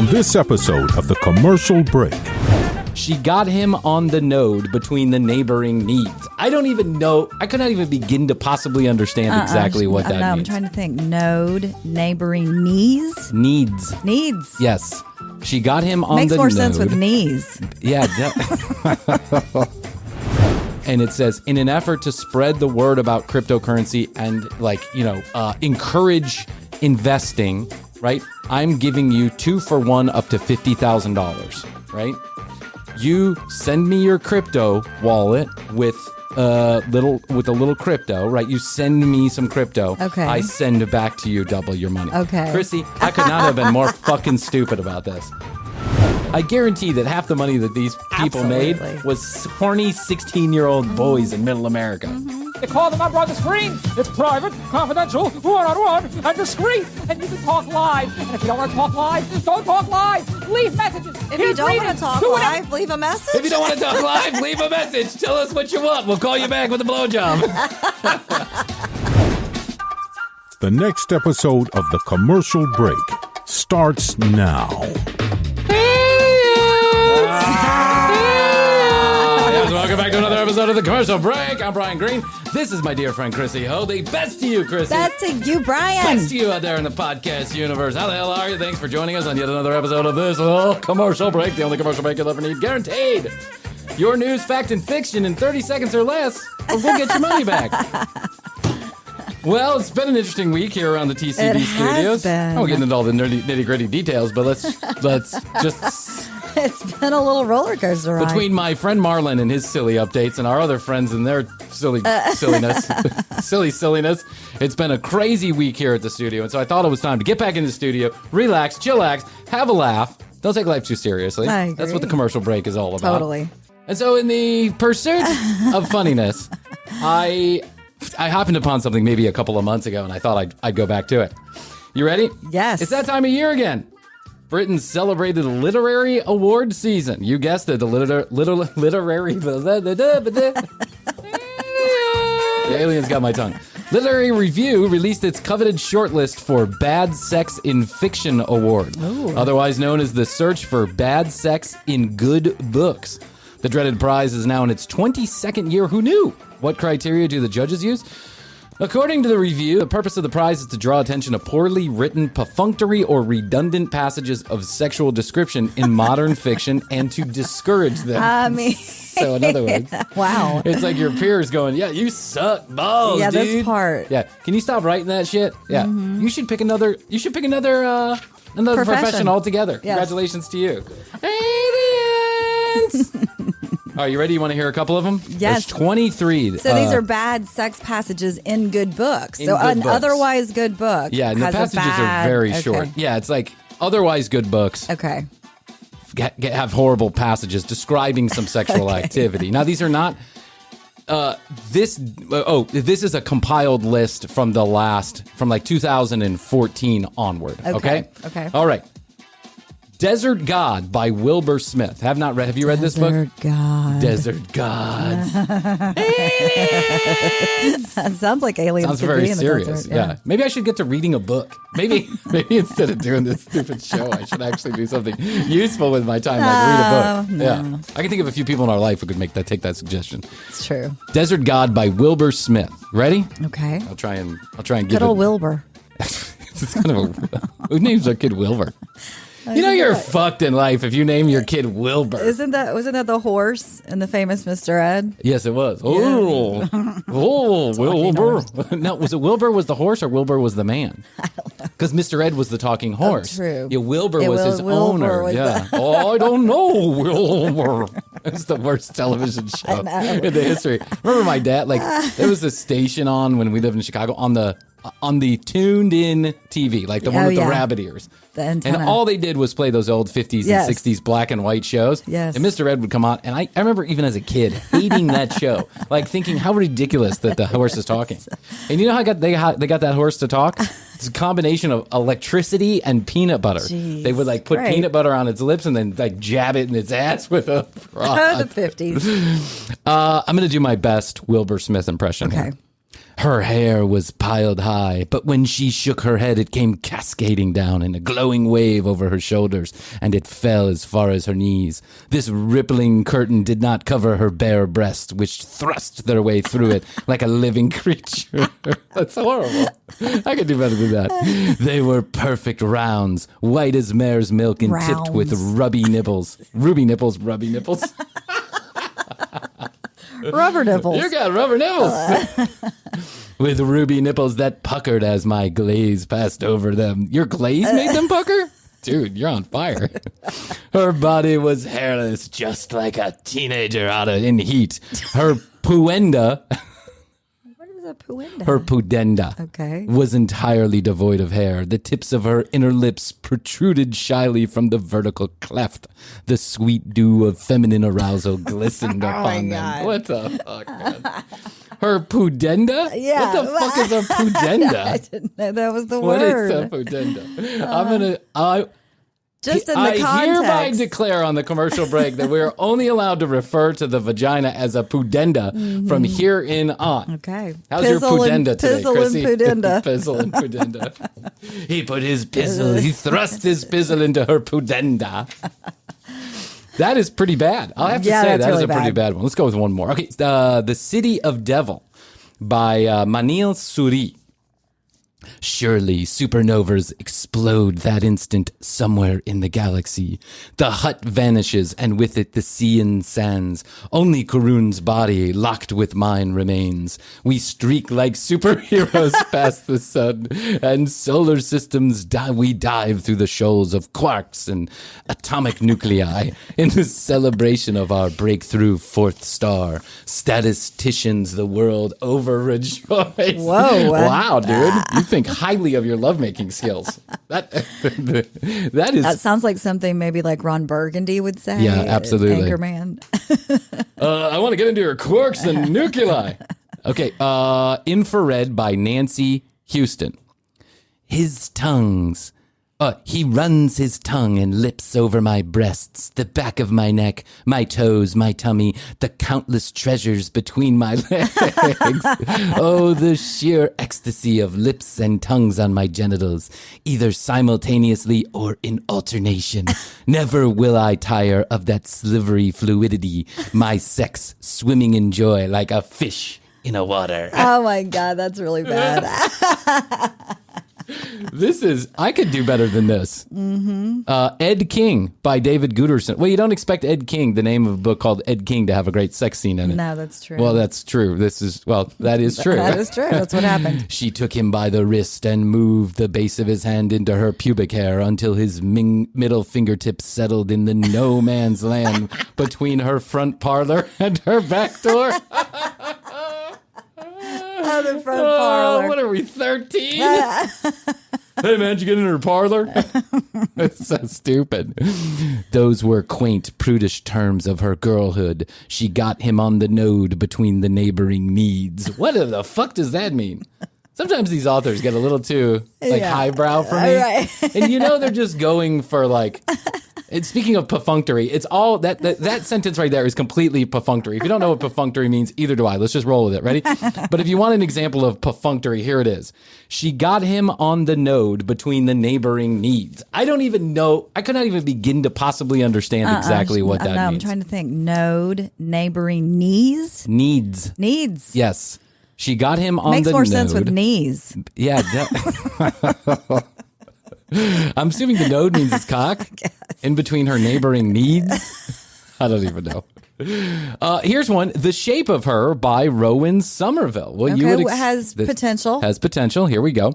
on this episode of The Commercial Break. She got him on the node between the neighboring needs. I don't even know. I could not even begin to possibly understand exactly what that means. I'm trying to think. Node, neighboring knees? Needs. Yes. She got him on Makes the more node. sense with knees. Yeah. And it says, in an effort to spread the word about cryptocurrency and encourage investing, right? I'm giving you 2-for-1 up to $50,000, right? You send me your crypto wallet with a little crypto, right? You send me some crypto. Okay. I send it back to you double your money. Okay. Krissy, I could not have been more fucking stupid about this. I guarantee that half the money that these people made was horny 16-year-old boys in middle America. The call them up on the screen. It's private, confidential, one-on-one, and discreet. And you can talk live. And if you don't want to talk live, don't talk live. Leave messages. If you don't want to talk live, leave a message. If you don't want to talk live, leave a message. Tell us what you want. We'll call you back with a blowjob. The next episode of The Commercial Break starts now. Welcome back to another episode of The Commercial Break. I'm Bryan Green. This is my dear friend Krissy Hoadley. Best to you, Krissy. Best to you, Bryan. Best to you out there in the podcast universe. How the hell are you? Thanks for joining us on yet another episode of this Commercial Break, the only commercial break you'll ever need, guaranteed. Your news, fact, and fiction in 30 seconds or less, or we'll get your money back. Well, it's been an interesting week here around the TCB studios. Been. I won't get into all the nitty-gritty details, but let's just... It's been a little roller coaster ride. Between my friend Marlon and his silly updates and our other friends and their silliness, silliness, it's been a crazy week here at the studio. And so I thought it was time to get back in the studio, relax, chillax, have a laugh. Don't take life too seriously. I agree. That's what the commercial break is all about. Totally. And so in the pursuit of funniness, I happened upon something maybe a couple of months ago, and I thought I'd go back to it. You ready? Yes. It's that time of year again. Britain's celebrated literary award season. You guessed it, the literary... The aliens got my tongue. Literary Review released its coveted shortlist for Bad Sex in Fiction Award, otherwise known as the Search for Bad Sex in Good Books. The dreaded prize is now in its 22nd year. Who knew? What criteria do the judges use? According to the review, the purpose of the prize is to draw attention to poorly written, perfunctory, or redundant passages of sexual description in modern fiction and to discourage them. So in other words, wow. It's like your peers going, yeah, you suck balls, yeah, dude. this part. Yeah. Can you stop writing that shit? Yeah. Mm-hmm. You should pick another profession altogether. Yes. Congratulations to you. Aliens! Are you ready? You want to hear a couple of them? Yes. There's 23. So these are bad sex passages in good books. So good an books. Otherwise good book. Yeah, and the has passages are very short. Yeah, it's like otherwise good books Okay. have horrible passages describing some sexual activity. Now, these are not... This is a compiled list from like 2014 onward. Okay. All right. Desert God by Wilbur Smith. Have you read this book? Desert Gods. Aliens! That sounds like aliens. Sounds could very be in the serious. desert. Yeah. Maybe I should get to reading a book. Maybe instead of doing this stupid show, I should actually do something useful with my time, like read a book. No. Yeah. I can think of a few people in our life who could take that suggestion. It's true. Desert God by Wilbur Smith. Ready? Okay. I'll try and give Good old Wilbur. It's kind of who names their kid Wilbur? You're fucked in life if you name your kid Wilbur. Wasn't that the horse in the famous Mr. Ed? Yes, it was. Oh, Wilbur. No, was it Wilbur was the horse or Wilbur was the man? I don't know. Because Mr. Ed was the talking horse. Oh, true. Yeah, Wilbur was his owner. Yeah. I don't know, Wilbur. It's the worst television show in the history. Remember my dad? Like there was a station on when we lived in Chicago on the tuned in TV, like the one with the rabbit ears. The antenna. And all they did was play those old 50s and 60s black and white shows. Yes. And Mr. Ed would come on, and I remember even as a kid hating that show, like thinking how ridiculous that the horse is talking. And you know how they got that horse to talk? It's a combination of electricity and peanut butter. Jeez, they would like put peanut butter on its lips and then like jab it in its ass with a rod. The 50s. I'm going to do my best Wilbur Smith impression here. Her hair was piled high, but when she shook her head, it came cascading down in a glowing wave over her shoulders, and it fell as far as her knees. This rippling curtain did not cover her bare breasts, which thrust their way through it like a living creature. That's horrible. I could do better than that. They were perfect rounds, white as mare's milk and tipped with ruby nipples. Ruby nipples, rubby nipples. Rubber nipples. You got rubber nipples. With ruby nipples that puckered as my glaze passed over them. Your glaze made them pucker? Dude, you're on fire. Her body was hairless, just like a teenager out in heat. Her puenda... Her pudenda was entirely devoid of hair. The tips of her inner lips protruded shyly from the vertical cleft. The sweet dew of feminine arousal glistened upon them. What the fuck, man? Her pudenda? Yeah. What the fuck is a pudenda? I didn't know that was the What word. is a pudenda? Just in the I context. hereby declare on the commercial break that we are only allowed to refer to the vagina as a pudenda from here in on. Okay. How's your pudenda today, Pizzle Krissy? and pudenda. Pizzle and pudenda. He put his pizzle, he thrust his pizzle into her pudenda. That is pretty bad. I'll have to say that is a pretty bad one. Let's go with one more. Okay, The City of Devil by Manil Suri. Surely supernovas explode that instant somewhere in the galaxy. The hut vanishes, and with it the sea and sands. Only Karun's body, locked with mine, remains. We streak like superheroes past the sun, and solar systems we dive through the shoals of quarks and atomic nuclei in the celebration of our breakthrough fourth star. Statisticians the world over rejoice. Whoa. Wow, dude. You think highly of your lovemaking skills. That is. That sounds like something maybe like Ron Burgundy would say. Yeah, absolutely. Anchorman. I want to get into your quarks and nuclei. Okay, Infrared by Nancy Houston. His tongues. He runs his tongue and lips over my breasts, the back of my neck, my toes, my tummy, the countless treasures between my legs. Oh, the sheer ecstasy of lips and tongues on my genitals, either simultaneously or in alternation. Never will I tire of that slivery fluidity, my sex swimming in joy like a fish in a water. Oh my God, that's really bad. I could do better than this. Mm-hmm. Ed King by David Guterson. Well, you don't expect Ed King, the name of a book called Ed King, to have a great sex scene in it. No, that's true. Well, that's true. That is true. That is true. That's what happened. She took him by the wrist and moved the base of his hand into her pubic hair until his middle fingertips settled in the no man's land between her front parlor and her back door. Oh, the front parlor. What are we, 13? Hey, man, did you get in her parlor? That's so stupid. Those were quaint, prudish terms of her girlhood. She got him on the node between the neighboring needs. What the fuck does that mean? Sometimes these authors get a little too highbrow for me. Right. And they're just going for and speaking of perfunctory, it's all that sentence right there is completely perfunctory. If you don't know what perfunctory means, either do I. Let's just roll with it. Ready? But if you want an example of perfunctory, here it is. She got him on the node between the neighboring needs. I don't even know. I could not even begin to possibly understand exactly what that means. I'm trying to think. Node, neighboring knees? Needs. Yes. She got him on Makes the node. more sense with knees. Yeah. I'm assuming the node means his cock in between her neighboring needs. I don't even know. Here's one. The Shape of Her by Rowan Somerville. Well, has potential. Has potential. Here we go.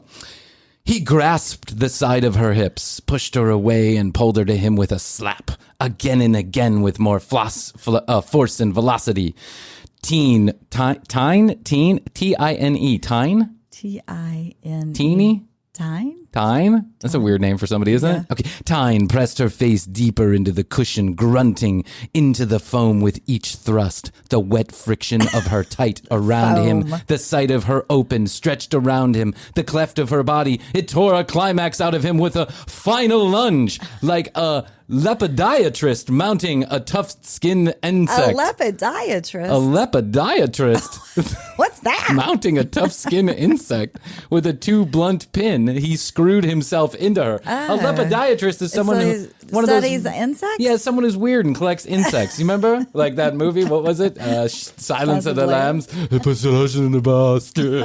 He grasped the side of her hips, pushed her away, and pulled her to him with a slap. Again and again with more force and velocity. Tine, T-I-N-E, Tine? T-I-N-E. Teeny? Tine? Tine? That's a weird name for somebody, isn't it? Okay. Tine pressed her face deeper into the cushion, grunting into the foam with each thrust. The wet friction of her tight around him. The sight of her open stretched around him. The cleft of her body. It tore a climax out of him with a final lunge, like a lepidologist mounting a tough-skinned insect. A lepidologist? A lepidologist? What's that? Mounting a tough skin insect with a 2-blunt pin. He screwed himself into her. A lepodiatrist is someone who studies insects? Yeah, someone who's weird and collects insects. You remember? Like that movie, what was it? Silence of the Lambs. They put solution in the basket.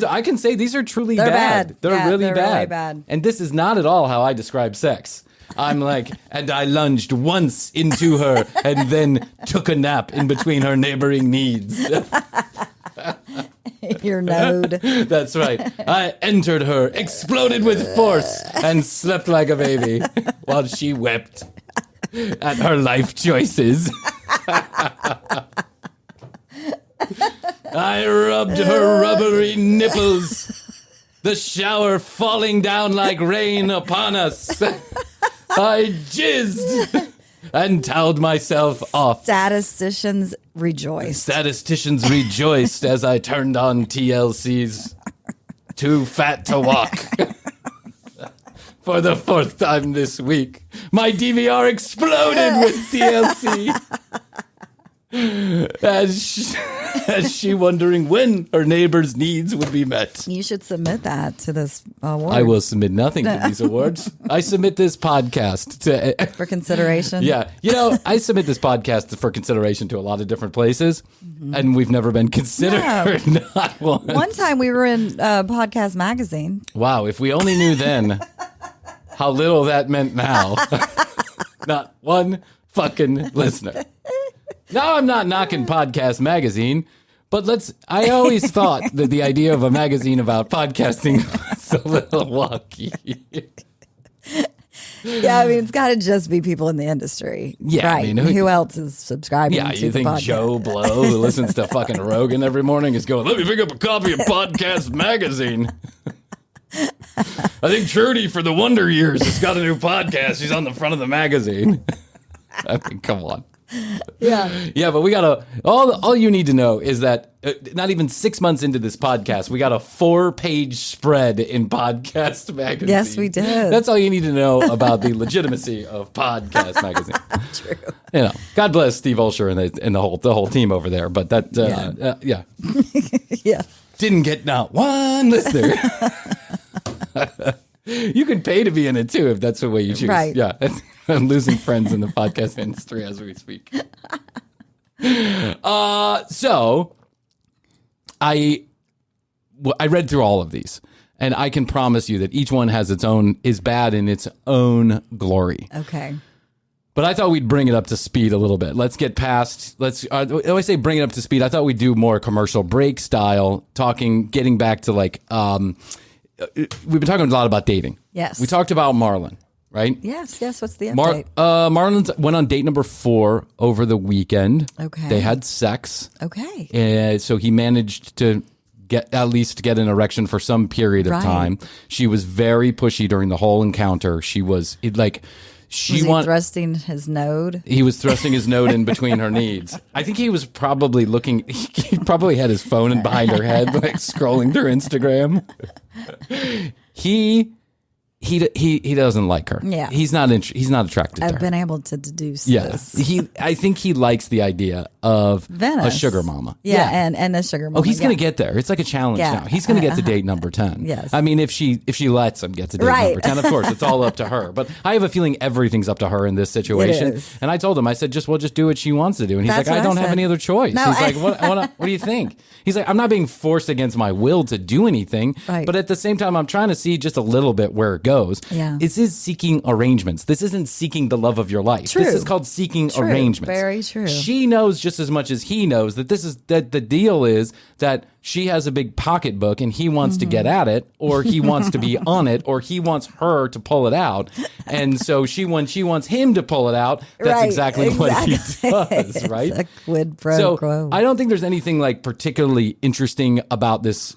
I can say these are truly bad. They're really bad. And this is not at all how I describe sex. I'm like, and I lunged once into her and then took a nap in between her neighboring needs. Your node. That's right. I entered her, exploded with force, and slept like a baby while she wept at her life choices. I rubbed her rubbery nipples, the shower falling down like rain upon us. I jizzed and toweled myself off. Statisticians rejoiced. Statisticians rejoiced as I turned on TLC's Too Fat to Walk. For the 4th time this week, my DVR exploded with TLC. As she wondering when her neighbor's needs would be met. You should submit that to this award. I will submit nothing to these awards. I submit this podcast to for consideration. Yeah. I submit this podcast for consideration to a lot of different places, and we've never been considered. No. Not once. One time we were in Podcast Magazine. Wow, if we only knew then how little that meant now. Not one fucking listener. Now, I'm not knocking Podcast Magazine, but I always thought that the idea of a magazine about podcasting was a little wonky. Yeah, I mean, it's got to just be people in the industry. Yeah, right. I mean, who else is subscribing yeah, to you the think podcast? Joe Blow, who listens to fucking Rogan every morning, is going, let me pick up a copy of Podcast Magazine. I think Trudy for the Wonder Years has got a new podcast. She's on the front of the magazine. I mean, come on. Yeah, but we got all you need to know is that not even 6 months into this podcast, we got a 4-page spread in Podcast Magazine. Yes, we did. That's all you need to know about the legitimacy of Podcast Magazine. True. God bless Steve Olsher and the whole team over there. But that, Yeah. Didn't get not one listener. You could pay to be in it too if that's the way you choose. Right. Yeah. I'm losing friends in the podcast industry as we speak. So I read through all of these, and I can promise you that each one is bad in its own glory. Okay. But I thought we'd bring it up to speed a little bit. Let's get past. When I say bring it up to speed, I thought we'd do more commercial break style getting back to we've been talking a lot about dating. Yes. We talked about Marlon. Right? Yes. What's the update? Marlon went on date number 4 over the weekend. Okay. They had sex. Okay. So he managed to get an erection for some period of time. She was very pushy during the whole encounter. She was thrusting his node? He was thrusting his node in between her knees. I think he was probably he probably had his phone in behind her head, scrolling through Instagram. He doesn't like her. Yeah. He's not attracted to her. I've been able to deduce this. I think he likes the idea of Venice. a sugar mama. Yeah. And a sugar mama. Oh, he's going to get there. It's like a challenge now. He's going to get to date number 10. Yes. I mean, if she lets him get to date number 10, of course, it's all up to her. But I have a feeling everything's up to her in this situation. It is. And I told him, I said, we'll just do what she wants to do. And he's That's like, I what don't I have said. any other choice. No, he's like, what do you think? He's like, I'm not being forced against my will to do anything. Right. But at the same time, I'm trying to see just a little bit where it goes. Yeah. This is seeking arrangements. This isn't seeking the love of your life. True. This is called seeking arrangements. Very true. She knows just as much as he knows that the deal is that she has a big pocketbook and he wants to get at it, or he wants to be on it, or he wants her to pull it out. And so when she wants him to pull it out, that's exactly what he does, right? It's a quid pro quo. I don't think there's anything particularly interesting about this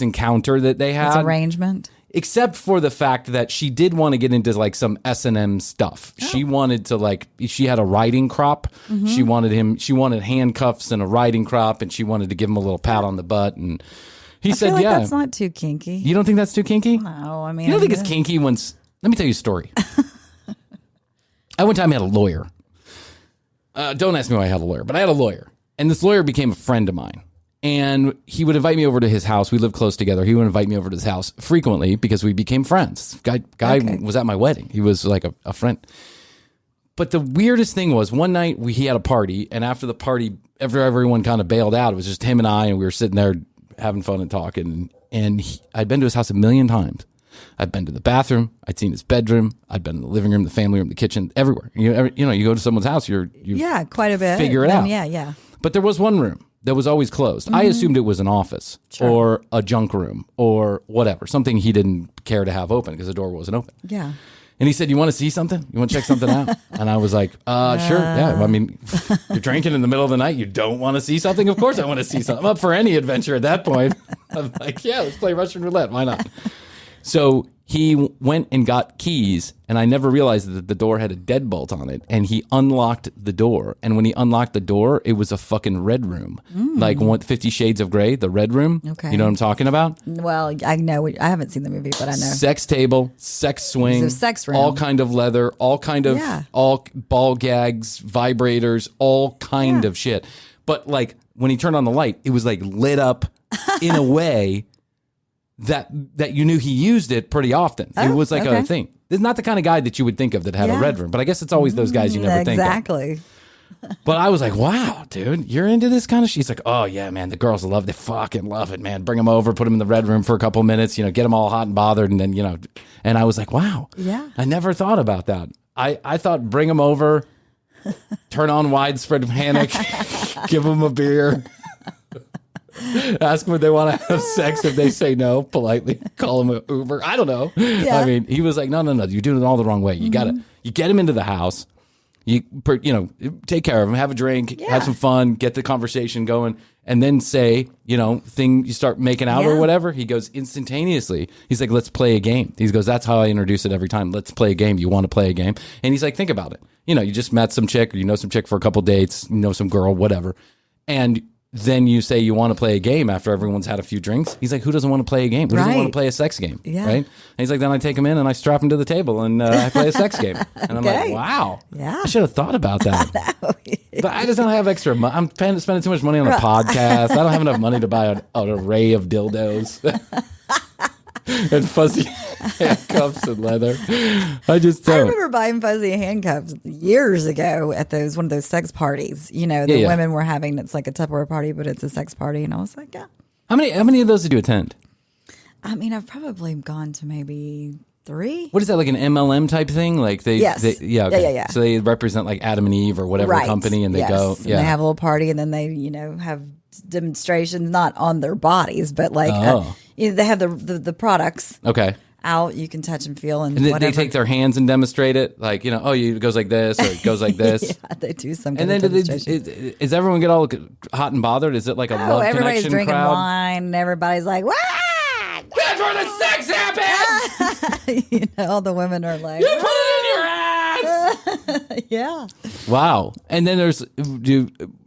encounter that they had. It's arrangement. Except for the fact that she did want to get into some S&M stuff. Oh. She wanted to she had a riding crop. Mm-hmm. She wanted handcuffs and a riding crop, and she wanted to give him a little pat on the butt. And he said, feel like that's not too kinky. You don't think that's too kinky? No, I mean. You don't think it's kinky let me tell you a story. I one time had a lawyer. Don't ask me why I had a lawyer, but I had a lawyer. And this lawyer became a friend of mine. And he would invite me over to his house. We lived close together. He would invite me over to his house frequently because we became friends. Guy was at my wedding. He was like a friend. But the weirdest thing was one night he had a party, and after the party, everyone kind of bailed out. It was just him and I, and we were sitting there having fun and talking. And I'd been to his house 1,000,000 times. I'd been to the bathroom. I'd seen his bedroom. I'd been in the living room, the family room, the kitchen, everywhere. You go to someone's house, you quite a bit. Figure it out. Yeah. But there was one room that was always closed. I assumed it was an office or a junk room or whatever, something he didn't care to have open because the door wasn't open. Yeah. And he said, "You want to see something? You want to check something out?" And I was like, "Sure, yeah." I mean, you're drinking in the middle of the night. You don't want to see something? Of course I want to see something. I'm up for any adventure at that point. I'm like, yeah, let's play Russian roulette. Why not? So he went and got keys, and I never realized that the door had a deadbolt on it, and he unlocked the door. And when he unlocked the door, it was a fucking red room. Like 50 Shades of Grey, the red room. Okay. You know what I'm talking about? Well, I know. I haven't seen the movie, but I know. Sex table, sex swing, It's a sex room. all kind of leather, all kind of, all ball gags, vibrators, all kind of shit. But like when he turned on the light, it was like lit up in a way that you knew he used it pretty often. It was like a thing. It's not the kind of guy that you would think of that had a red room, but I guess it's always those guys you never think of. Exactly. But I was like, wow, dude, you're into this kind of shit? He's like, oh, yeah, man, the girls they fucking love it, man. Bring them over, put them in the red room for a couple minutes, get them all hot and bothered, and then, and I was like, wow. Yeah. I never thought about that. I thought bring them over, turn on widespread panic, give them a beer. Ask them if they want to have sex. If they say no, politely call them an Uber. I don't know. Yeah. I mean, he was like, no, you're doing it all the wrong way. You you get him into the house. You take care of him, have a drink, have some fun, get the conversation going, and then say, you start making out or whatever. He goes instantaneously. He's like, let's play a game. He goes, that's how I introduce it every time. Let's play a game. You want to play a game? And he's like, think about it. You just met some chick, or some chick for a couple dates, some girl, whatever. And then you say you want to play a game after everyone's had a few drinks. He's like, who doesn't want to play a game? Who doesn't want to play a sex game? Yeah. Right? And he's like, then I take him in and I strap him to the table and I play a sex game. And I'm like, wow. Yeah. I should have thought about that. But I just don't have extra money. I'm spending too much money on a podcast. I don't have enough money to buy an array of dildos. And fuzzy handcuffs and leather. I remember buying fuzzy handcuffs years ago at one of those sex parties. The women were having, it's like a Tupperware party, but it's a sex party. And I was like, yeah. How many of those did you attend? I mean, I've probably gone to maybe 3. What is that, like an MLM type thing? Like yes. Yeah. So they represent like Adam and Eve or whatever company, and they go. Yeah. And they have a little party, and then they, have demonstrations, not on their bodies, but like they have the products. Okay. Out, you can touch and feel, and whatever. They take their hands and demonstrate it, like it goes like this or it goes like this. Yeah, they do something. And then does everyone get all hot and bothered? Is it like a love connection crowd? Everybody's drinking wine, and everybody's like, "Wow, that's where the sex happens." All the women are like, "You put it in your ass." Yeah. Wow. And then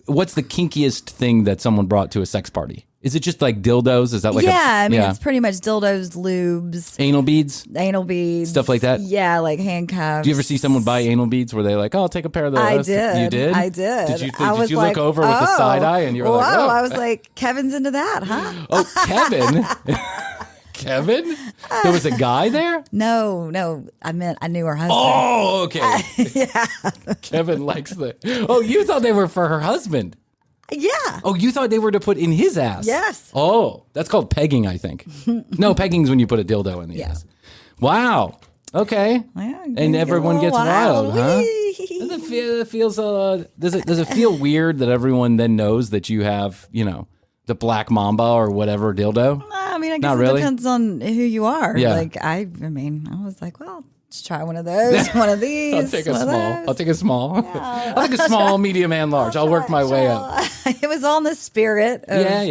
what's the kinkiest thing that someone brought to a sex party? Is it just like dildos? Is that like it's pretty much dildos, lubes. Anal beads? Stuff like that? Yeah, like handcuffs. Do you ever see someone buy anal beads where they're like, oh, I'll take a pair of those? I did. You did? I did. Did you look over with the side eye and you were like, oh. I was like, Kevin's into that, huh? Oh, Kevin? Kevin? There was a guy there? No. I meant I knew her husband. Oh, okay. Yeah. Kevin likes Oh, you thought they were for her husband. Yeah. Oh, you thought they were to put in his ass? Yes. Oh, that's called pegging, I think. No, pegging's when you put a dildo in the ass. Wow. Okay. Yeah, and everyone gets wild, huh? Does it feel weird that everyone then knows that you have, the black mamba or whatever dildo? I mean, I guess it depends on who you are. Yeah. Like I was like, well, let's try one of those, one of these. I'll take a small. Yeah. I'll take a small, medium, and large. I'll work my way up. It was all in the spirit of, I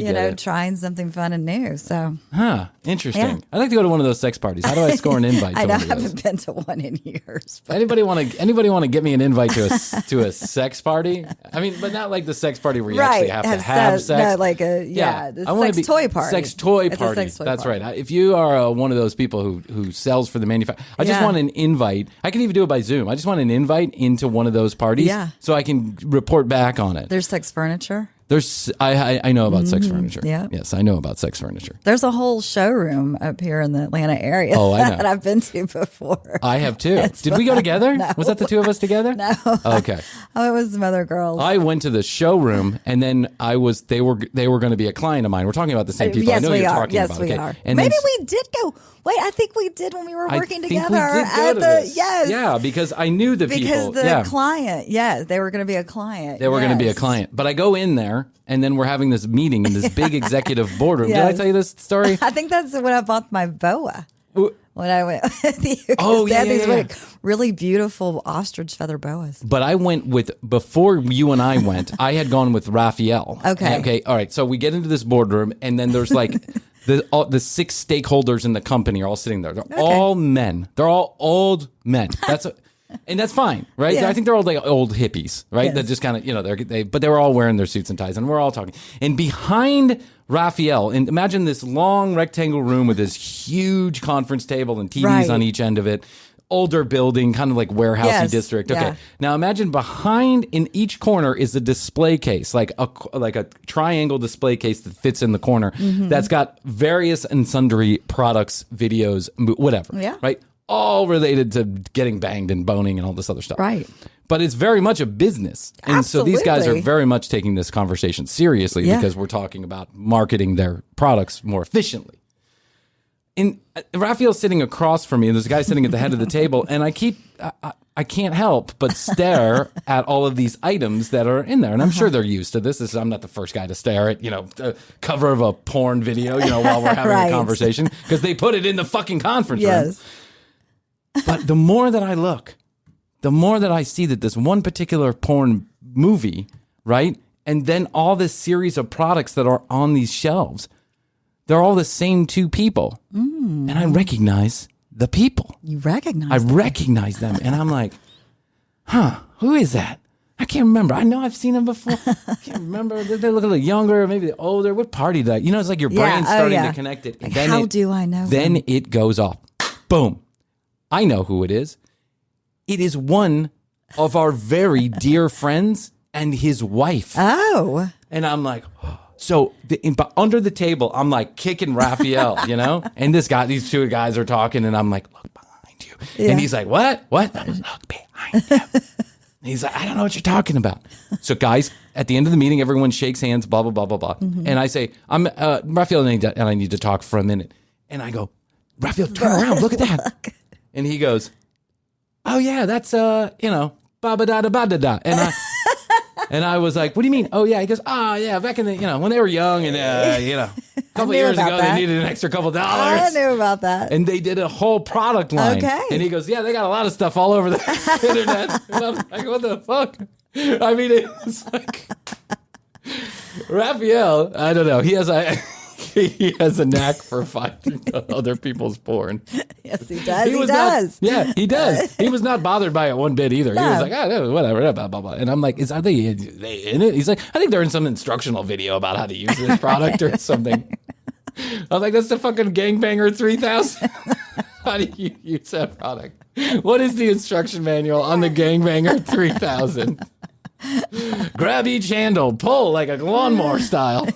get it. trying something fun and new. So, interesting. Yeah. I'd like to go to one of those sex parties. How do I score an invite? I haven't been to one in years. But. Anybody want to get me an invite to a sex party? I mean, but not like the sex party where you actually have to have sex. No, like the sex toy party. Sex toy party. That's right. If you are one of those people who sells for the manufacturer, I just want an invite. I can even do it by Zoom. I just want an invite into one of those parties so I can report back on it. There's sex furniture. I know about sex furniture. Yeah. Yes, I know about sex furniture. There's a whole showroom up here in the Atlanta area that I've been to before. I have too. Did we go together? No. Was that the two of us together? No. Okay. Oh, it was some other girls. I went to the showroom and then they were going to be a client of mine. We're talking about the same people. Yes, I know we you're are. talking Yes, about. we Okay. are. And Maybe then, we did go. Wait, I think we did when we were working together. Yes. Yeah, because I knew the people. Because the client, they were going to be a client. They were going to be a client. But I go in there, and then we're having this meeting in this big executive boardroom. Did I tell you this story? I think that's when I bought my boa. When I went with you. They had these really beautiful ostrich feather boas. But I went before you and I went, I had gone with Raphael. Okay. Okay. All right. So we get into this boardroom, and then there's like the 6 stakeholders in the company are all sitting there. They're all men. They're all old men. And that's fine, right? Yeah. I think they're all like old hippies, right? Yes. That just kind of, but they were all wearing their suits and ties, and we're all talking. And behind Raphael, and imagine this long rectangle room with this huge conference table and TVs on each end of it. Older building, kind of like warehousey district. Okay. Yeah. Now imagine behind in each corner is a display case, like a triangle display case that fits in the corner that's got various and sundry products, videos, whatever. Yeah. Right? All related to getting banged and boning and all this other stuff. Right. But it's very much a business. And so these guys are very much taking this conversation seriously because we're talking about marketing their products more efficiently. And Raphael's sitting across from me, and there's a guy sitting at the head of the table, and I can't help but stare at all of these items that are in there. And I'm sure they're used to this. I'm not the first guy to stare at, the cover of a porn video, while we're having a conversation, because they put it in the fucking conference room. But the more that I look, the more that I see that this one particular porn movie, right? And then all this series of products that are on these shelves, they're all the same 2 people. And I recognize the people. You recognize I recognize them. And I'm like, who is that? I can't remember. I know I've seen them before. I can't remember. They look a little younger, maybe older. What party did I? It's like your brain's starting to connect it. And then how do I know Then them? it goes off. Boom. I know who it is. It is one of our very dear friends and his wife. Oh. And I'm like, so but under the table, I'm like kicking Raphael, And these 2 guys are talking, and I'm like, look behind you. Yeah. And he's like, what? Look behind him. And he's like, I don't know what you're talking about. So guys, at the end of the meeting, everyone shakes hands, blah, blah, blah, blah, blah. And I say, I'm Raphael, and I need to talk for a minute. And I go, Raphael, turn around, look at that. And he goes, oh yeah, that's ba-ba-da-da-ba-da-da. And I was like, what do you mean? Oh yeah. He goes, yeah, back in the when they were young and a couple years ago they needed an extra couple dollars. I knew about that. And they did a whole product line. Okay. And he goes, yeah, they got a lot of stuff all over the internet. And I'm like, what the fuck? I mean, it's like Raphael, I don't know. He has a knack for finding other people's porn. Yes, he does. He does. He does. He was not bothered by it one bit either. No. He was like, oh, whatever, blah, blah, blah. And I'm like, are they in it? He's like, I think they're in some instructional video about how to use this product or something. I'm like, that's the fucking Gangbanger 3000. How do you use that product? What is the instruction manual on the Gangbanger 3000? Grab each handle, pull like a lawnmower style.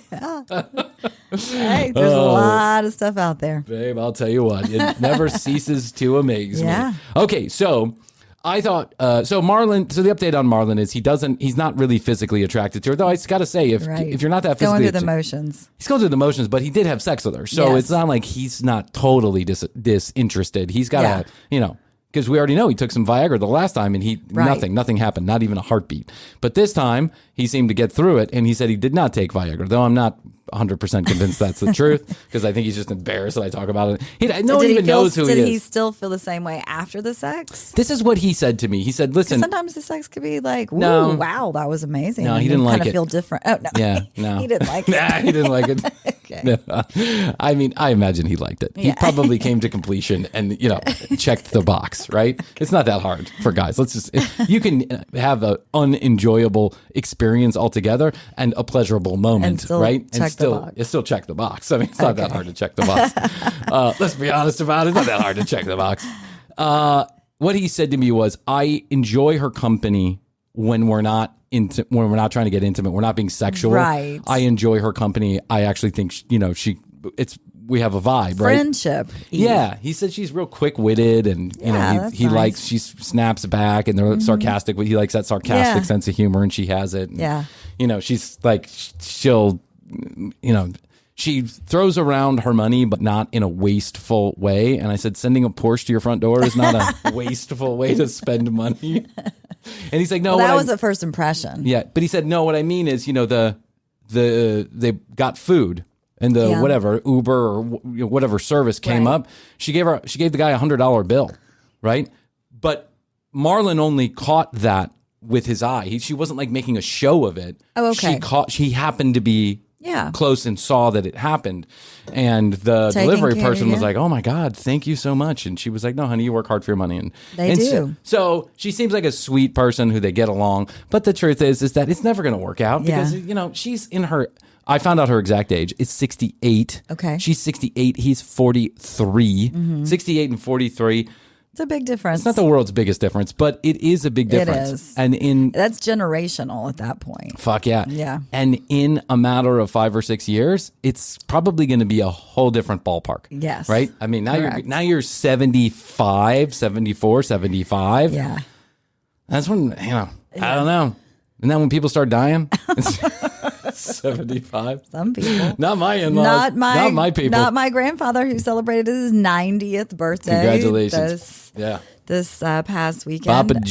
Hey, there's a lot of stuff out there. Babe, I'll tell you what, it never ceases to amaze me. Okay, so I thought, Marlon, so the update on Marlon is he's not really physically attracted to her, though I got to say, if you're not that physically... Going through the motions. He's going through the motions, but he did have sex with her, so it's not like he's not totally disinterested. He's got to, because we already know he took some Viagra the last time and nothing happened, not even a heartbeat. But this time he seemed to get through it, and he said he did not take Viagra, though I'm not 100% convinced that's the truth, because I think he's just embarrassed that I talk about it. No one even knows who he is. Did he still feel the same way after the sex? This is what he said to me. He said, listen. Sometimes the sex could be like, ooh, wow, that was amazing. No, he didn't like it. Kind of feel different. Oh, no. Yeah, no. He didn't like it. Nah, he didn't like it. Okay. No. I mean, I imagine he liked it. He probably came to completion and, checked the box, right? It's not that hard for guys. You can have an unenjoyable experience altogether and a pleasurable moment, right? And still check the box. I mean, it's not that hard to check the box. Let's be honest about it. It's not that hard to check the box. What he said to me was, I enjoy her company when we're not trying to get intimate. We're not being sexual. Right. I enjoy her company. I actually think, we have a vibe, right? Friendship. Yeah. He said she's real quick-witted and, he nice. likes, she snaps back and they're sarcastic, but he likes that sarcastic sense of humor and she has it. And, she's like, she throws around her money, but not in a wasteful way. And I said, sending a Porsche to your front door is not a wasteful way to spend money. And he's like, no, that was a first impression. Yeah. But he said, no, what I mean is, they got food and whatever Uber or whatever service came up. She gave the guy $100 bill. Right. But Marlon only caught that with his eye. She wasn't like making a show of it. Oh, okay. She happened to be close and saw that it happened. And the delivery person was like, oh my God, thank you so much. And she was like, no, honey, you work hard for your money. And they do. So she seems like a sweet person who they get along. But the truth is that it's never going to work out because, she's in her, I found out her exact age. It's 68. Okay. She's 68. He's 43. 68 and 43. It's a big difference. It's not the world's biggest difference, but it is a big difference. It is. And that's generational at that point. Fuck yeah. Yeah. And in a matter of 5 or 6 years, it's probably going to be a whole different ballpark. Yes. Right? I mean, now you're 75, 74, 75. Yeah. That's when, I don't know. And then when people start dying, it's 75. Some people. Not my in-laws. Not my people. Not my grandfather who celebrated his 90th birthday. Congratulations. This past weekend.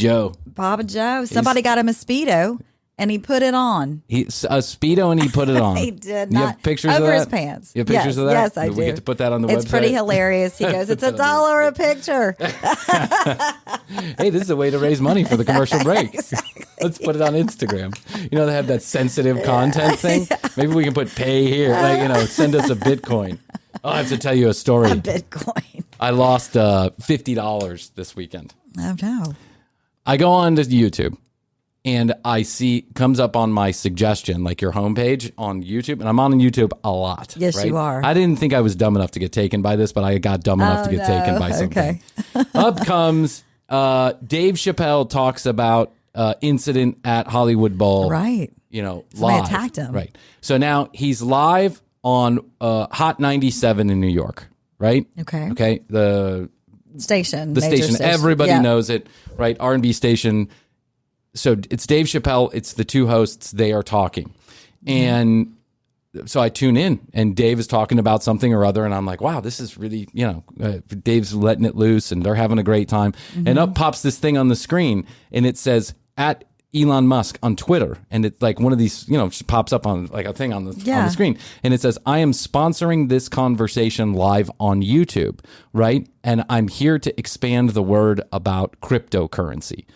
Papa Joe. Somebody got him a Speedo and he put it on. A Speedo and he put it on. He did You not. have pictures over of that? his pants. You have pictures of that? Yes, I do. We get to put that on the website. It's pretty hilarious. He goes, it's $1 a picture. Hey, this is a way to raise money for the commercial break. Exactly. Let's put it on Instagram. They have that sensitive content thing. Maybe we can put pay here. Send us a Bitcoin. I'll have to tell you a story. A Bitcoin. I lost $50 this weekend. Oh, no. I go on to YouTube and I see, comes up on my suggestion, like your homepage on YouTube. And I'm on YouTube a lot. Yes, right? you are. I didn't think I was dumb enough to get taken by this, but I got dumb enough to get taken by something. Okay. Up comes Dave Chappelle talks about incident at Hollywood Bowl. Right. Live. Somebody attacked him. Right. So now he's live on Hot 97 in New York. Right. Okay. Okay. The station. Everybody knows it. Right. R&B station. So it's Dave Chappelle. It's the two hosts. They are talking. And so I tune in and Dave is talking about something or other. And I'm like, wow, this is really, Dave's letting it loose and they're having a great time. And up pops this thing on the screen and it says at Elon Musk on Twitter. And it's like one of these, just pops up on like a thing on the screen. And it says, I am sponsoring this conversation live on YouTube. Right. And I'm here to expand the word about cryptocurrency.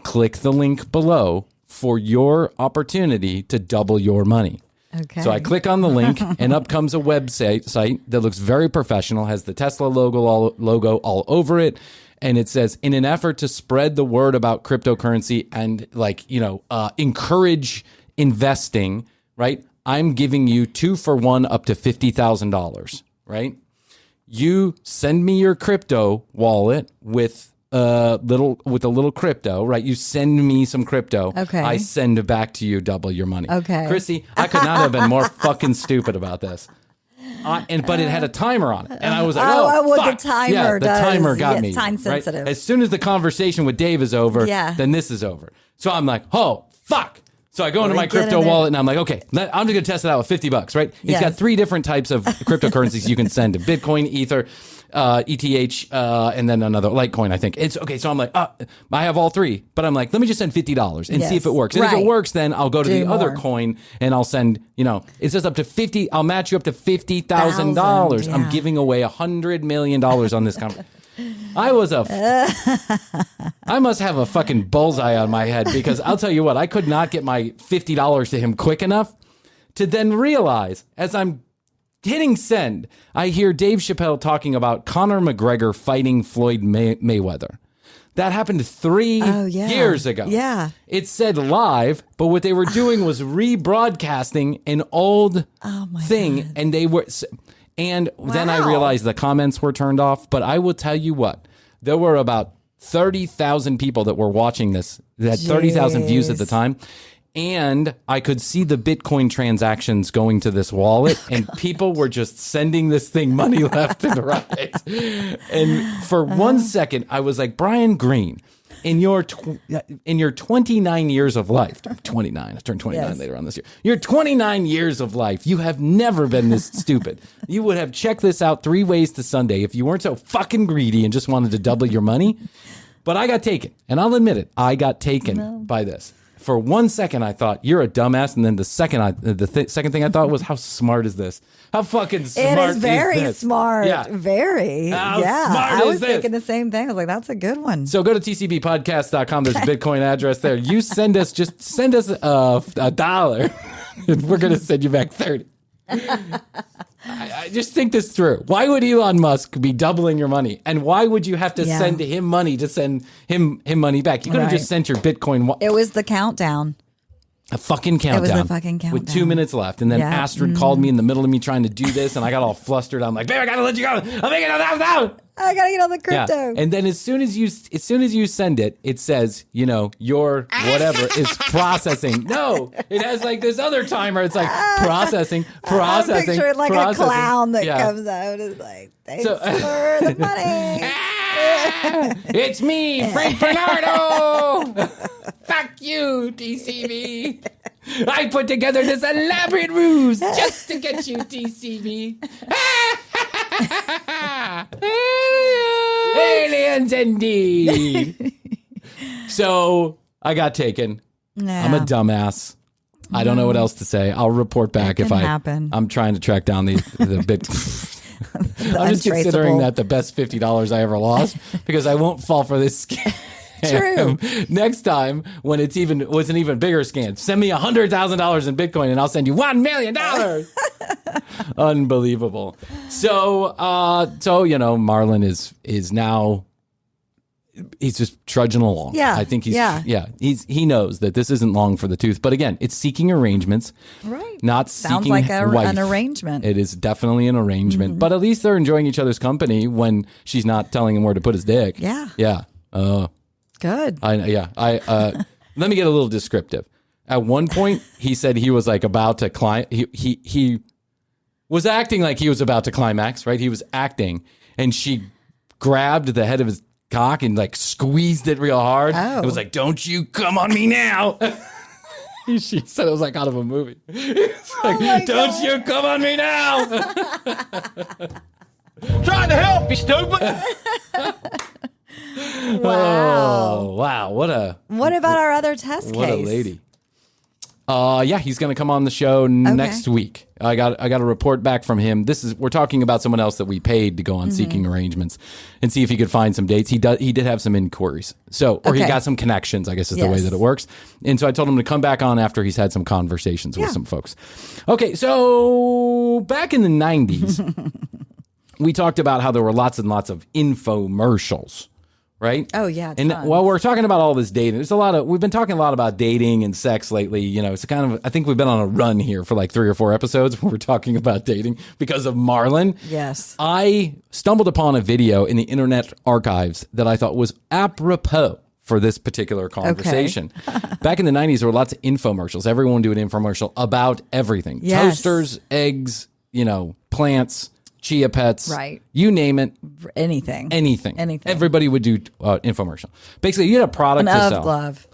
Click the link below for your opportunity to double your money. Okay. So I click on the link and up comes a website that looks very professional, has the Tesla logo all over it. And it says, in an effort to spread the word about cryptocurrency and encourage investing, right? I'm giving you 2-for-1 up to $50,000, right? You send me your crypto wallet with a little crypto, right? You send me some crypto. Okay. I send it back to you, double your money. Okay. Krissy, I could not have been more fucking stupid about this. But it had a timer on it. And I was like, fuck. The timer does. The timer got me. It's time sensitive. Right? As soon as the conversation with Dave is over, then this is over. So I'm like, oh, fuck. So I go into my crypto wallet and I'm like, okay, I'm just going to test it out with $50, right? It's got 3 different types of cryptocurrencies you can send to Bitcoin, Ether, ETH, and then another Litecoin, I think. It's okay. So I'm like, I have all 3, but I'm like, let me just send $50 and see if it works. And if it works, then I'll go to the other coin and I'll send, it's just up to 50. I'll match you up to $50,000. Yeah. I'm giving away $100 million on this company. I must have a fucking bullseye on my head because I'll tell you what, I could not get my $50 to him quick enough to then realize as I'm hitting send, I hear Dave Chappelle talking about Conor McGregor fighting Floyd Mayweather. That happened 3 years ago. Yeah. It said live, but what they were doing was rebroadcasting an old thing. And they were... And then I realized the comments were turned off. But I will tell you what, There were about 30,000 people that were watching this. It had 30,000 views at the time. And I could see the Bitcoin transactions going to this wallet, and people were just sending this thing money left and right. And for 1 second, I was like, Brian Green, in your 29 years of life, I'm 29, I turned 29 later on this year. Your 29 years of life, you have never been this stupid. You would have checked this out 3 ways to Sunday if you weren't so fucking greedy and just wanted to double your money. But I got taken, and I'll admit it, I got taken by this. For 1 second, I thought, you're a dumbass. And then the second thing I thought was, how smart is this? How fucking smart is this? It is very smart. Yeah. Very. How yeah. smart I was is this? thinking the same thing. I was like, that's a good one. So go to tcbpodcast.com. There's a Bitcoin address there. You send us $1. And we're going to send you back 30. I just think this through. Why would Elon Musk be doubling your money? And why would you have to send him money to send him money back? You could have just sent your Bitcoin. It was the countdown. A fucking countdown. It was the fucking countdown. With 2 minutes left. And then Astrid called me in the middle of me trying to do this, and I got all flustered. I'm like, babe, I got to let you go. I'm making $1,000. I got to get on the crypto. Yeah. And then as soon as you send it, it says, your whatever is processing. No, it has like this other timer. It's like processing. I'm picturing like a clown that comes out and is like, thanks for the money. It's me, Frank Bernardo. Fuck you, TCB. I put together this elaborate ruse just to get you, TCB. Aliens indeed. So I got taken. Yeah. I'm a dumbass. I don't know what else to say. I'll report back if I'm trying to track down the bit. I'm just considering that the best $50 I ever lost because I won't fall for this scam. True. Next time, when it's an even bigger scam, send me $100,000 in Bitcoin, and I'll send you $1 million. Unbelievable. So Marlon is now. He's just trudging along. Yeah. I think he knows that this isn't long for the tooth. But again, it's seeking arrangements. Right. Not Sounds seeking like wife. an arrangement. It is definitely an arrangement. Mm-hmm. But at least they're enjoying each other's company when she's not telling him where to put his dick. Yeah. Yeah. Good. Let me get a little descriptive. At one point, he said he was like about to climb. He was acting like he was about to climax, right? He was acting, and she grabbed the head of his cock and like squeezed it real hard. Oh. It was like, "Don't you come on me now." She said it was like out of a movie. It's like, "Don't you come on me now." Trying to help you, stupid. Wow. Oh, wow. What about our other test case? What a lady. He's going to come on the show next week. I got a report back from him. We're talking about someone else that we paid to go on Seeking Arrangements and see if he could find some dates. He did have some inquiries. He got some connections, I guess is the way that it works. And so I told him to come back on after he's had some conversations with some folks. Okay, so back in the 90s, we talked about how there were lots and lots of infomercials. Right? Oh, yeah. And tons. while we're talking about all this dating, we've been talking a lot about dating and sex lately. It's I think we've been on a run here for like 3 or 4 episodes where we're talking about dating because of Marlon. Yes. I stumbled upon a video in the Internet Archives that I thought was apropos for this particular conversation. Okay. Back in the 90s, there were lots of infomercials. Everyone would do an infomercial about everything. Yes. Toasters, eggs, plants, chia pets, right? You name it. Anything. Everybody would do infomercial. Basically, you had a product to sell. An glove.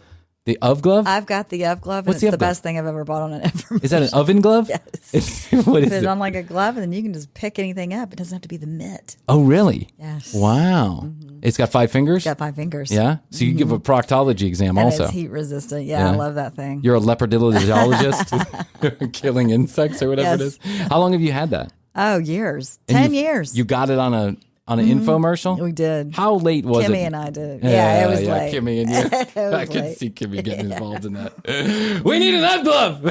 The of glove? I've got the of glove. What's and it's the best thing I've ever bought on an infomercial. Is that an oven glove? Yes. What is Put it? on like a glove, and then you can just pick anything up. It doesn't have to be the mitt. Oh, really? Yes. Wow. Mm-hmm. It's got 5 fingers? It's got 5 fingers. Yeah? So you give a proctology exam and also. It's heat resistant. Yeah, I love that thing. You're a leopardologist killing insects or whatever it is. How long have you had that? Oh, years. 10 years. You got it on an infomercial? We did. How late was it? Kimmy and I did. Yeah, it was late. Kimmy and you. I can see Kimmy getting involved in that. We need an up glove.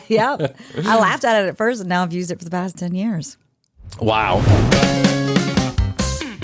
Yep. I laughed at it at first, and now I've used it for the past 10 years. Wow.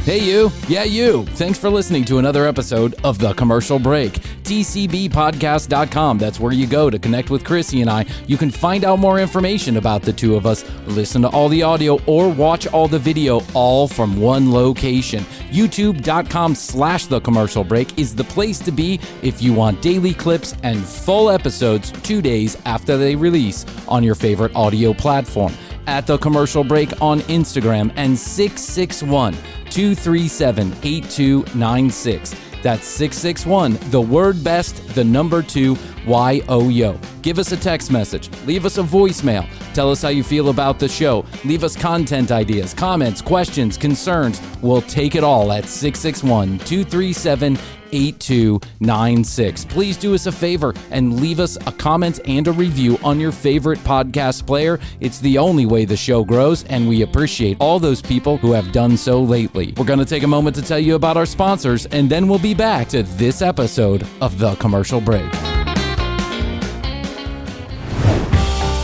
Hey, you. Yeah, you. Thanks for listening to another episode of The Commercial Break. TCBpodcast.com. That's where you go to connect with Krissy and I. You can find out more information about the two of us, listen to all the audio, or watch all the video, all from one location. YouTube.com/The Commercial Break is the place to be if you want daily clips and full episodes 2 days after they release on your favorite audio platform. At The Commercial Break on Instagram and 661-237-8296. That's 661, the word best, the number 2, YOYO. Give us a text message. Leave us a voicemail. Tell us how you feel about the show. Leave us content ideas, comments, questions, concerns. We'll take it all at 661-237-8296. Please do us a favor and leave us a comment and a review on your favorite podcast player. It's the only way the show grows, and we appreciate all those people who have done so lately. We're going to take a moment to tell you about our sponsors, and then we'll be back to this episode of The Commercial Break.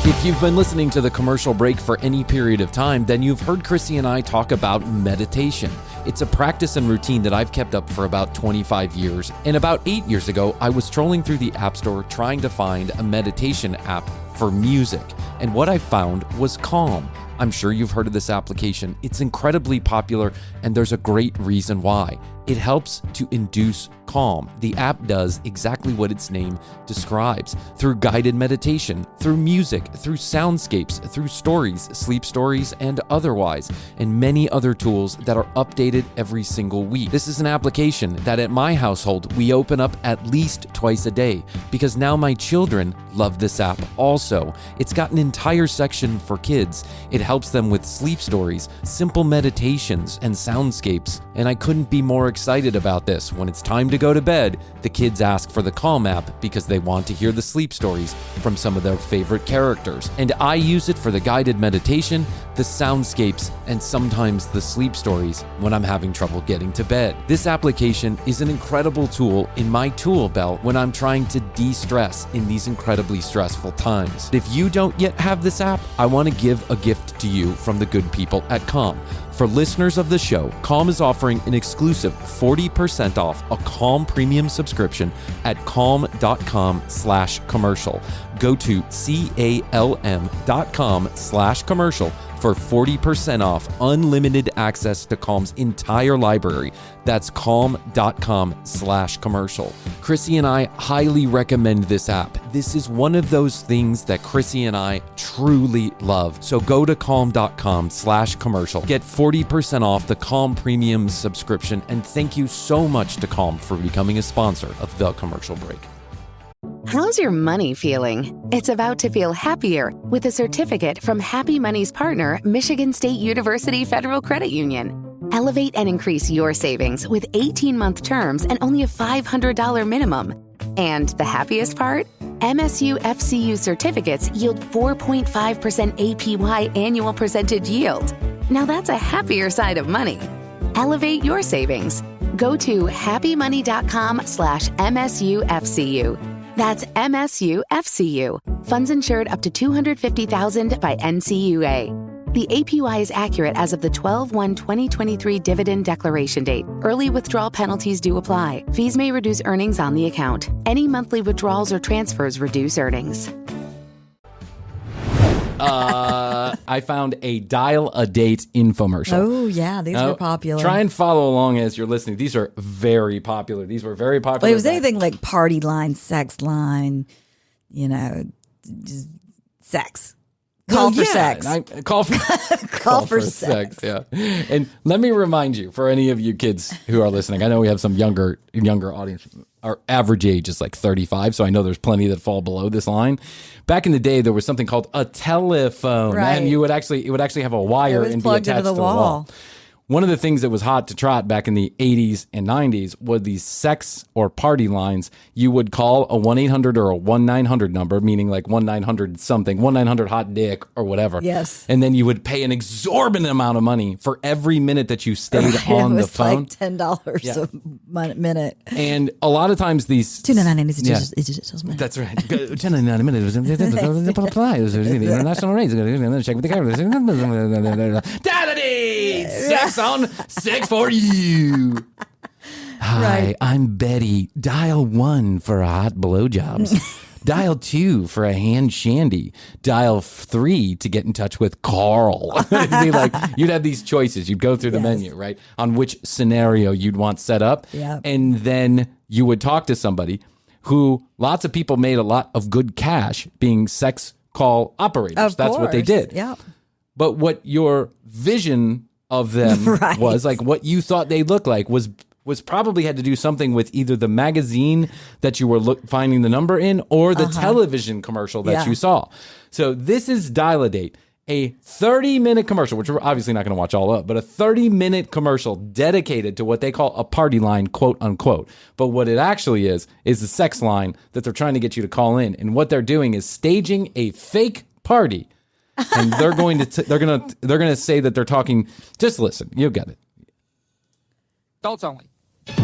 If you've been listening to The Commercial Break for any period of time, then you've heard Krissy and I talk about meditation. It's a practice and routine that I've kept up for about 25 years. And about 8 years ago, I was strolling through the App Store trying to find a meditation app for music. And what I found was Calm. I'm sure you've heard of this application. It's incredibly popular, and there's a great reason why. It helps to induce calm. The app does exactly what its name describes, through guided meditation, through music, through soundscapes, through stories, sleep stories, and otherwise, and many other tools that are updated every single week. This is an application that at my household, we open up at least twice a day, because now my children love this app also. It's got an entire section for kids. It helps them with sleep stories, simple meditations, and soundscapes, and I couldn't be more excited about this. When it's time to go to bed, the kids ask for the Calm app because they want to hear the sleep stories from some of their favorite characters. And I use it for the guided meditation, the soundscapes, and sometimes the sleep stories when I'm having trouble getting to bed. This application is an incredible tool in my tool belt when I'm trying to de-stress in these incredibly stressful times. If you don't yet have this app, I want to give a gift to you from the good people at Calm. For listeners of the show, Calm is offering an exclusive 40% off a Calm premium subscription at calm.com/commercial. Go to calm.com/commercial for 40% off unlimited access to Calm's entire library. That's calm.com/commercial. Krissy and I highly recommend this app. This is one of those things that Krissy and I truly love. So go to calm.com/commercial. Get 40% off the Calm premium subscription, and thank you so much to Calm for becoming a sponsor of The Commercial Break. How's your money feeling? It's about to feel happier with a certificate from Happy Money's partner, Michigan State University Federal Credit Union. Elevate and increase your savings with 18-month terms and only a $500 minimum. And the happiest part? MSU FCU certificates yield 4.5% APY annual percentage yield. Now that's a happier side of money. Elevate your savings. Go to happymoney.com/MSUFCU. That's MSUFCU. Funds insured up to $250,000 by NCUA. The APY is accurate as of the 12/1/2023 dividend declaration date. Early withdrawal penalties do apply. Fees may reduce earnings on the account. Any monthly withdrawals or transfers reduce earnings. I found a dial-a-date infomercial. Oh, yeah. These were popular. Try and follow along as you're listening. These are very popular. These were very popular. Well, it was anything like party line, sex line, just sex. Call for sex. Call for sex. Yeah. And let me remind you, for any of you kids who are listening, I know we have some younger audience. Our average age is like 35, so I know there's plenty that fall below this line. Back in the day, there was something called a telephone, right. And it would actually have a wire and be attached to the wall. One of the things that was hot to trot back in the 80s and 90s was these sex or party lines. You would call a 1-800 or a 1-900 number, meaning like 1-900 something, 1-900 hot dick or whatever. Yes. And then you would pay an exorbitant amount of money for every minute that you stayed on the phone. It was like $10 a minute. And a lot of times these... $2.99 That's right. $2.99 a minute. International rates. Daddy! Date. Sex on Sex for You. Hi, I'm Betty. Dial 1 for hot blowjobs. Dial 2 for a hand shandy. Dial 3 to get in touch with Carl. It'd be like, you'd have these choices. You'd go through the menu, right? On which scenario you'd want set up. Yep. And then you would talk to somebody who lots of people made a lot of good cash being sex call operators. That's what they did. Yep. But what your vision of them was, like what you thought they looked like, was probably had to do something with either the magazine that you were finding the number in or the television commercial that you saw. So this is Dial-A-Date, a 30-minute commercial, which we're obviously not going to watch all up, but a 30-minute commercial dedicated to what they call a party line, quote unquote. But what it actually is a sex line that they're trying to get you to call in. And what they're doing is staging a fake party. And they're going to say that they're talking. Just listen, you'll get it. Adults only. Wow.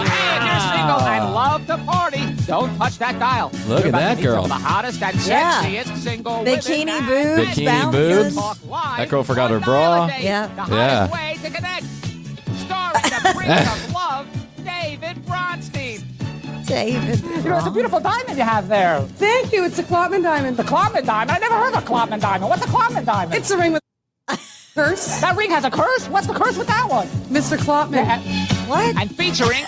If you're single and love to party, don't touch that dial. Look at that girl. The hottest and sexiest single bikini women. boobs, Bikini boobs. That girl forgot her bra. Yeah. The hottest way to connect. Starring the Prince of Love, David Bronstein. David. You know, it's a beautiful diamond you have there. Thank you. It's a Klopman diamond. The Klopman diamond? I never heard of a Klopman diamond. What's a Klopman diamond? It's a ring with curse. That ring has a curse? What's the curse with that one? Mr. Klopman. What? And featuring...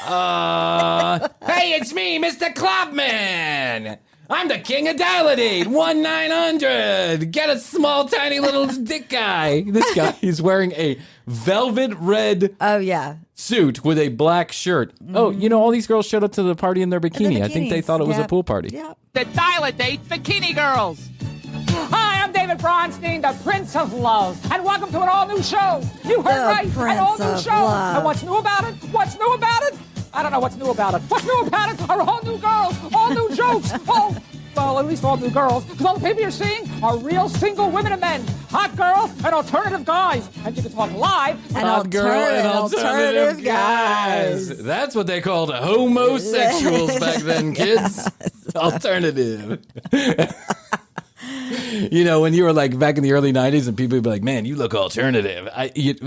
Hey, it's me, Mr. Klopman. I'm the king of Dial-A-Date. 1-900. Get a small, tiny little dick guy. This guy, he's wearing a velvet red suit with a black shirt. Oh, you know, all these girls showed up to the party in their bikini. I think they thought it was a pool party. Yeah. The Dial-A-Date Bikini Girls. Hi, I'm David Bronstein, the Prince of Love, and welcome to an all-new show. You heard right, an all-new show. Love. And what's new about it? What's new about it? I don't know what's new about it. What's new about it are all new girls, all new jokes. Well, at least all new girls, because all the people you're seeing are real single women and men, hot girls and alternative guys. And you can talk live. And alternative guys. That's what they called homosexuals back then, kids. Alternative. You know, when you were like back in the early 90s and people would be like, man, you look alternative.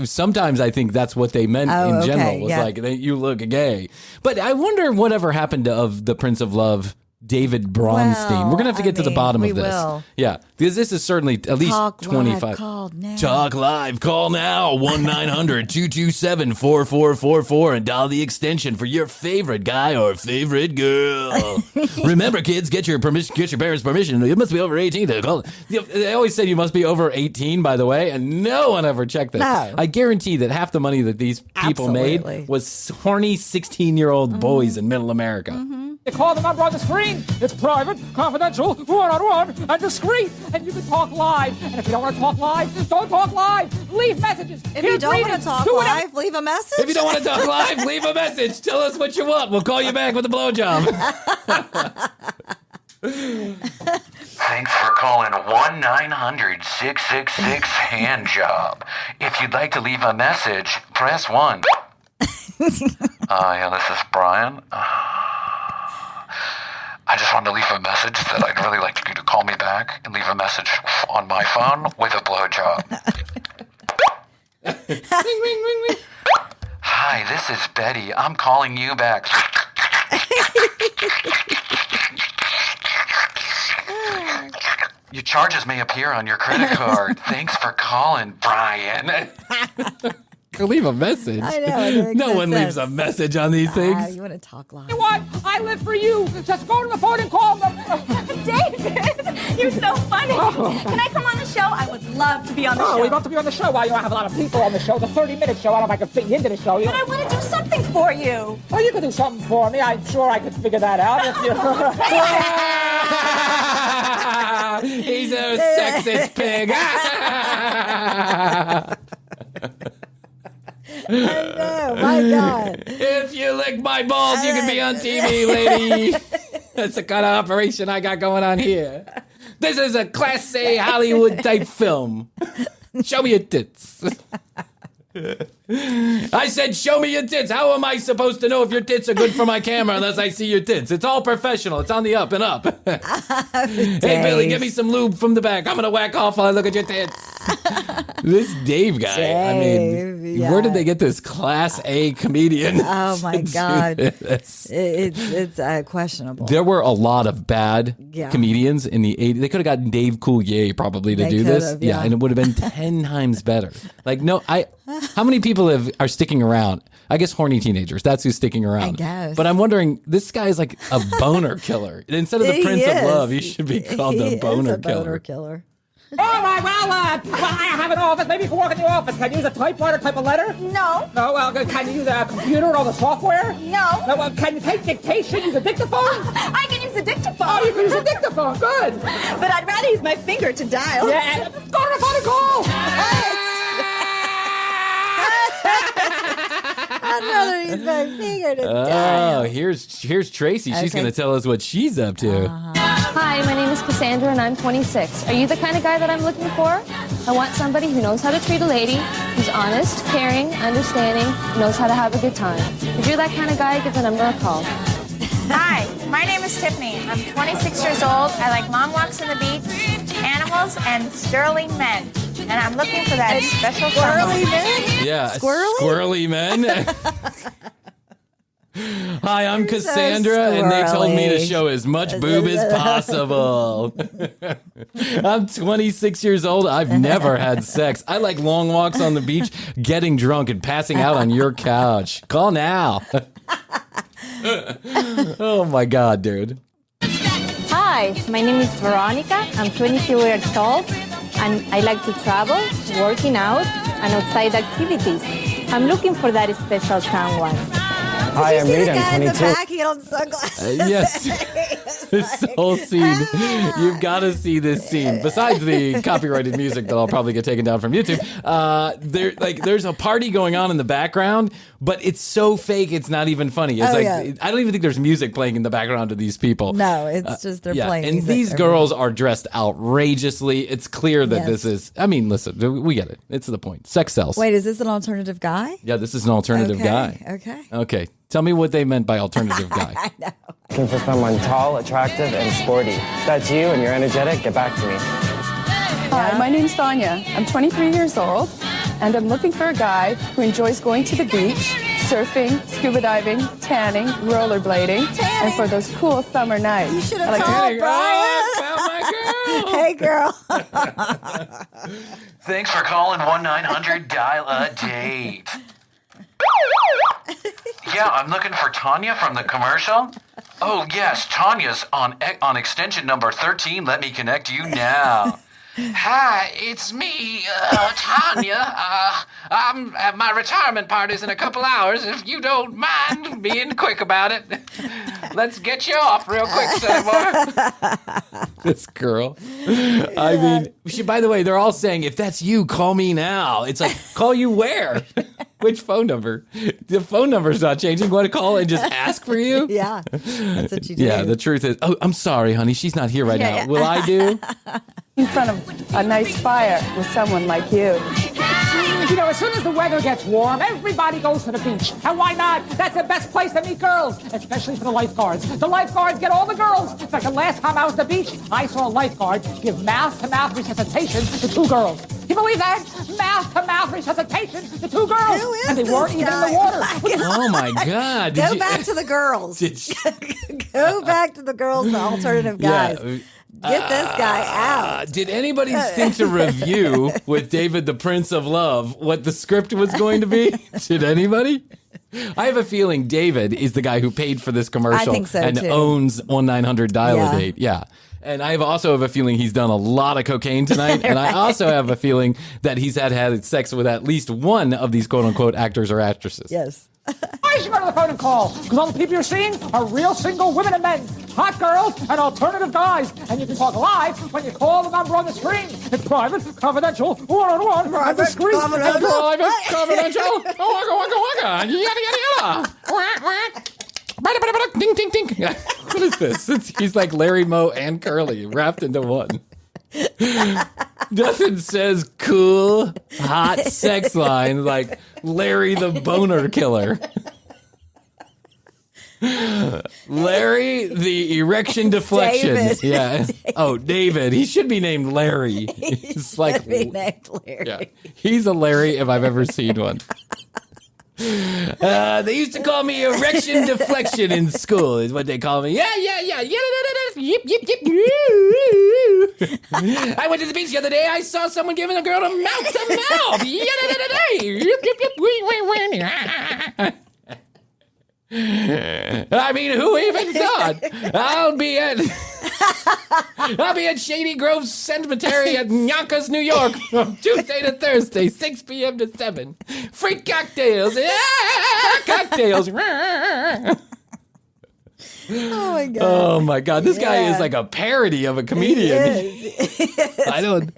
Sometimes I think that's what they meant in general. Was like, you look gay. But I wonder whatever happened of the Prince of Love, David Bronstein. Well, We're going to have to get to the bottom of this. Will. Yeah, because this is certainly at least Talk 25. Live, call now. Talk live, call now, 1-900-227-4444 and dial the extension for your favorite guy or favorite girl. Remember, kids, get your parents' permission. You must be over 18 to call. They always say you must be over 18, by the way, and no one ever checked this. No. I guarantee that half the money that these people made was horny 16-year-old boys in middle America. You call the number on the screen. It's private, confidential, one-on-one, and discreet. And you can talk live. And if you don't want to talk live, don't talk live. Leave messages. If you don't want to talk live, leave a message. If you don't want to talk live, leave a message. Tell us what you want. We'll call you back with a blowjob. Thanks for calling 1-900-666-HANDJOB. If you'd like to leave a message, press 1. This is Bryan. I just wanted to leave a message that I'd really like you to call me back and leave a message on my phone with a blowjob. Ring, ring, ring, ring. Hi, this is Betty. I'm calling you back. Your charges may appear on your credit card. Thanks for calling, Bryan. Leave a message. I know. No one leaves a message on these things. You want to talk live. You know what? I live for you. Just go to the phone and call them. David, you're so funny. Can I come on the show? I would love to be on the show. We'd love to be on the show. Why, you don't have a lot of people on the show. The 30-minute show. I don't know if I can fit you into the show. But I want to do something for you. Well, you could do something for me. I'm sure I could figure that out. If you... He's a sexist pig. I know, my God. If you lick my balls, you can be on TV, lady. That's the kind of operation I got going on here. This is a Class A Hollywood type film. Show me your tits. I said, show me your tits. How am I supposed to know if your tits are good for my camera unless I see your tits? It's all professional. It's on the up and up. Hey, Billy, give me some lube from the back. I'm going to whack off while I look at your tits. This Dave guy. I mean, where did they get this Class A comedian? Oh, my God. It's questionable. There were a lot of bad comedians in the 80s. They could have gotten Dave Coulier probably to do this. Yeah, and it would have been 10 times better. Like, no, how many people are sticking around? I guess horny teenagers. That's who's sticking around. I guess. But I'm wondering, this guy's like a boner killer. Instead of the Prince of Love, he should be called the boner killer. All right, well, I have an office. Maybe you can work in the office. Can you use a typewriter, type a letter? No. No, well, can you use a computer or all the software? No. No, well, can you take dictation, use a dictaphone? I can use a dictaphone. Oh, you can use a dictaphone. Good. But I'd rather use my finger to dial. Yeah, go to the phone and call. I'd rather use my finger to dial. Oh, here's Tracy. She's going to tell us what she's up to. Hi, my name is Cassandra and I'm 26. Are you the kind of guy that I'm looking for? I want somebody who knows how to treat a lady, who's honest, caring, understanding, knows how to have a good time. If you're that kind of guy, give the number a call. Hi, my name is Tiffany. I'm 26 years old. I like long walks on the beach, animals, and sterling men. And I'm looking for that special squirrely men? Yeah, squirrely men. Hi, I'm Cassandra, and they told me to show as much boob as possible. I'm 26 years old. I've never had sex. I like long walks on the beach, getting drunk, and passing out on your couch. Call now. Oh, my God, dude. Hi, my name is Veronica. I'm 22 years old, and I like to travel, working out, and outside activities. I'm looking for that special someone. Hi, I'm Rita. I'm 22. Back, he had on sunglasses. Yes. This whole scene. You've got to see this scene. Besides the copyrighted music that I'll probably get taken down from YouTube, there's a party going on in the background, but it's so fake it's not even funny. It's I don't even think there's music playing in the background of these people. No, it's just they're playing. And these girls are dressed outrageously. It's clear that this is. I mean, listen, we get it. It's the point. Sex sells. Wait, is this an alternative guy? Yeah, this is an alternative guy. Okay. Tell me what they meant by alternative guy. I know. Looking for someone tall, attractive, and sporty. If that's you and you're energetic, get back to me. Hi, my name's Sonia. I'm 23 years old, and I'm looking for a guy who enjoys going to the beach, surfing, scuba diving, tanning, rollerblading, and for those cool summer nights. You should have called Brian. Hey, girl. Thanks for calling 1-900-DIAL-A-DATE. Yeah, I'm looking for Tanya from the commercial. Oh, yes, Tanya's on extension number 13. Let me connect you now. Hi, it's me, Tanya. My retirement party's in a couple hours. If you don't mind being quick about it, let's get you off real quick, Seymour. This girl. I mean, by the way, they're all saying, if that's you, call me now. It's like, call you where? Which phone number? The phone number's not changing. Want to call and just ask for you? Yeah, that's what you do. Yeah, the truth is, oh, I'm sorry, honey. She's not here right now. Will I do? In front of a nice fire with someone like you. You know, as soon as the weather gets warm, everybody goes to the beach. And why not? That's the best place to meet girls, especially for the lifeguards. The lifeguards get all the girls. In fact, the last time I was at the beach, I saw a lifeguard give mouth-to-mouth resuscitation to 2 girls. You believe that? Mouth-to-mouth resuscitation to 2 girls. Who is and they weren't even in the water. Oh, my God. Go back to the girls. Go back to the girls, the alternative guys. Yeah. Get this guy out. Did anybody think to review with David, the Prince of Love, what the script was going to be? Did anybody? I have a feeling David is the guy who paid for this commercial I think so, and too. owns 1-900-DIAL-A-DATE. Yeah. And I also have a feeling he's done a lot of cocaine tonight. And I also have a feeling that he's had sex with at least one of these quote-unquote actors or actresses. Yes. Why should you go to the phone and call? Because all the people you're seeing are real single women and men, hot girls and alternative guys. And you can talk live when you call the number on the screen. It's private, confidential, one-on-one, and discreet. Private, confidential. Yada, yada, yada. Ding, ding, ding. What is this? He's like Larry, Moe, and Curly wrapped into one. Nothing says cool, hot sex lines like Larry the Boner Killer. Larry the Erection Deflection. David. Yeah. David. Oh, David. He should be named Larry. He's like be named Larry. Yeah. He's a Larry if I've ever seen one. They used to call me Erection Deflection in school, is what they call me. Yeah. Yip, yip, yip. I went to the beach the other day. I saw someone giving a girl a mouth to mouth. I mean, who even thought? I'll be at Shady Grove Cemetery at Yonkers, New York from Tuesday to Thursday, 6 p.m. to 7. Free cocktails. Cocktails. Oh my God. This guy is like a parody of a comedian. I don't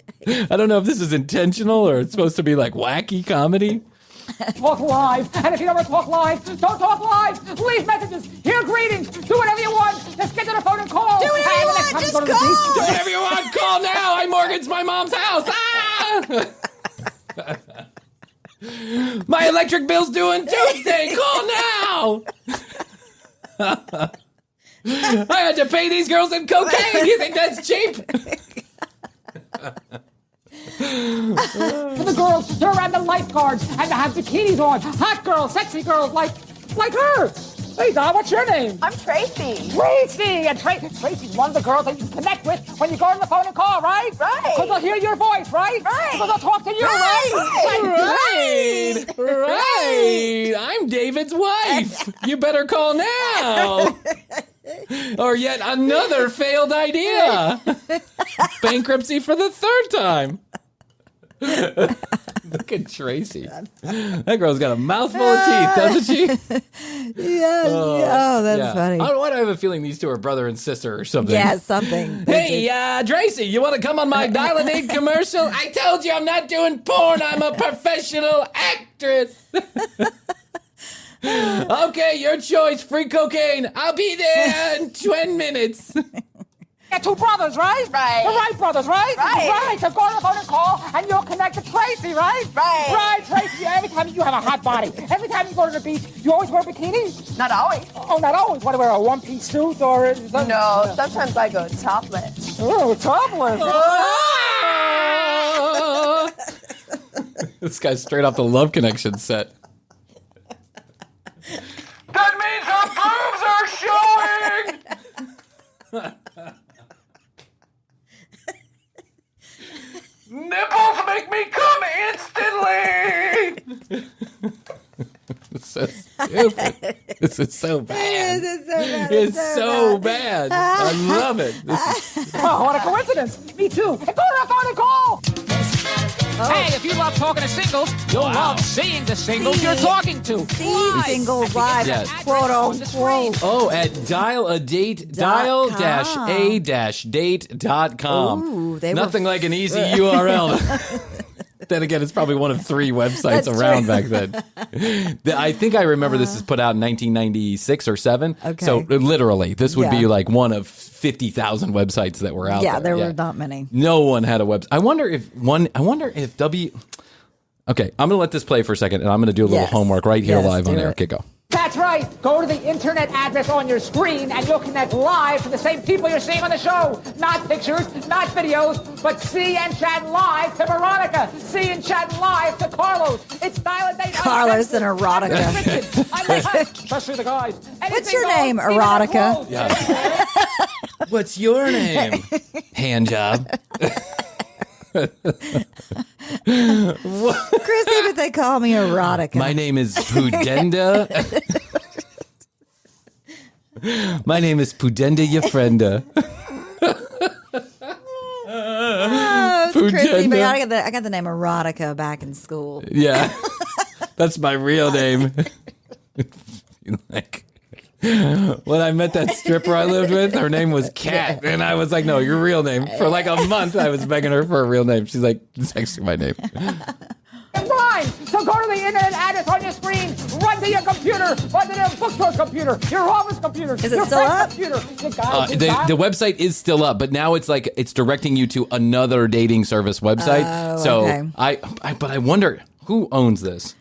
know if this is intentional or it's supposed to be like wacky comedy. Talk live. And if you don't want to talk live, don't talk live. Leave messages. Hear greetings. Do whatever you want. Just get to the phone and call. Do whatever you want. Just call. Do whatever you want. Call now. I mortgaged my mom's house. My electric bill's due on Tuesday. Call now. I had to pay these girls in cocaine. You think that's cheap? For the girls, they're around the lifeguards and they have bikinis on. Hot girls, sexy girls like her. Hey, Don, what's your name? I'm Tracy. Tracy! And Tracy's one of the girls that you connect with when you go on the phone and call, right? Right. Because they'll hear your voice, right? Right. Because they'll talk to you, Right. I'm David's wife. You better call now. Or yet another failed idea. Bankruptcy for the third time. Look at Tracy. That girl's got a mouthful of teeth, doesn't she? Yes. Oh, that's funny. Why do I have a feeling these two are brother and sister or something? Yeah, something. Hey, Tracy, you want to come on my Dial a Date commercial? I told you I'm not doing porn. I'm a professional actress. Okay, your choice. Free cocaine. I'll be there in 20 minutes. Got two brothers, right? Right. The Wright brothers, right? Right. Right. So go on the phone and call, and you'll connect to Tracy, right? Right. Right, Tracy. Every time you have a hot body, every time you go to the beach, you always wear a bikini? Not always. Oh, not always. What, wear a one-piece suit or... No, sometimes I go topless. Oh, topless. This guy's straight off the Love Connection set. That means her boobs are showing! Nipples make me come instantly! This is so stupid. This is so bad. It's so bad. I love it. Oh, what a coincidence. Me too. And go to the phone and call. Hey, if you love talking to singles, you'll love seeing the singles you're talking to. See singles live, Yes. quote unquote. Oh, at Dial a Date, dial-a-date.com. Ooh, they Nothing were like an easy URL. Then again, it's probably one of 3 websites around back then. I think I remember this is put out in 1996 or 7. Okay. So literally, this would be like one of 50,000 websites that were out there. Yeah, there were not many. No one had a website. I wonder if Okay, I'm going to let this play for a second, and I'm going to do a little homework right here live on air. Okay, go. That's right. Go to the internet address on your screen and you'll connect live to the same people you're seeing on the show. Not pictures, not videos, but see and chat live to Veronica. See and chat live to Carlos. It's Dial a Date. Carlos and Erotica. Especially the guys. What's your name, Erotica? Yeah. What's your name? Hand job. Krissy, but they call me Erotica. My name is Pudenda. My name is Pudenda Yafrenda. It's Krissy, but I got the name Erotica back in school. Yeah, that's my real name. Like, when I met that stripper I lived with, her name was Kat, and I was like, "No, your real name." For like a month, I was begging her for a real name. She's like, "It's actually my name." It rhymes. So go to the internet address on your screen. Run to your computer. Run to their bookstore computer. Your office computer. Is it your still up? Computer. The website is still up, but now it's like it's directing you to another dating service website. Okay. But I wonder who owns this.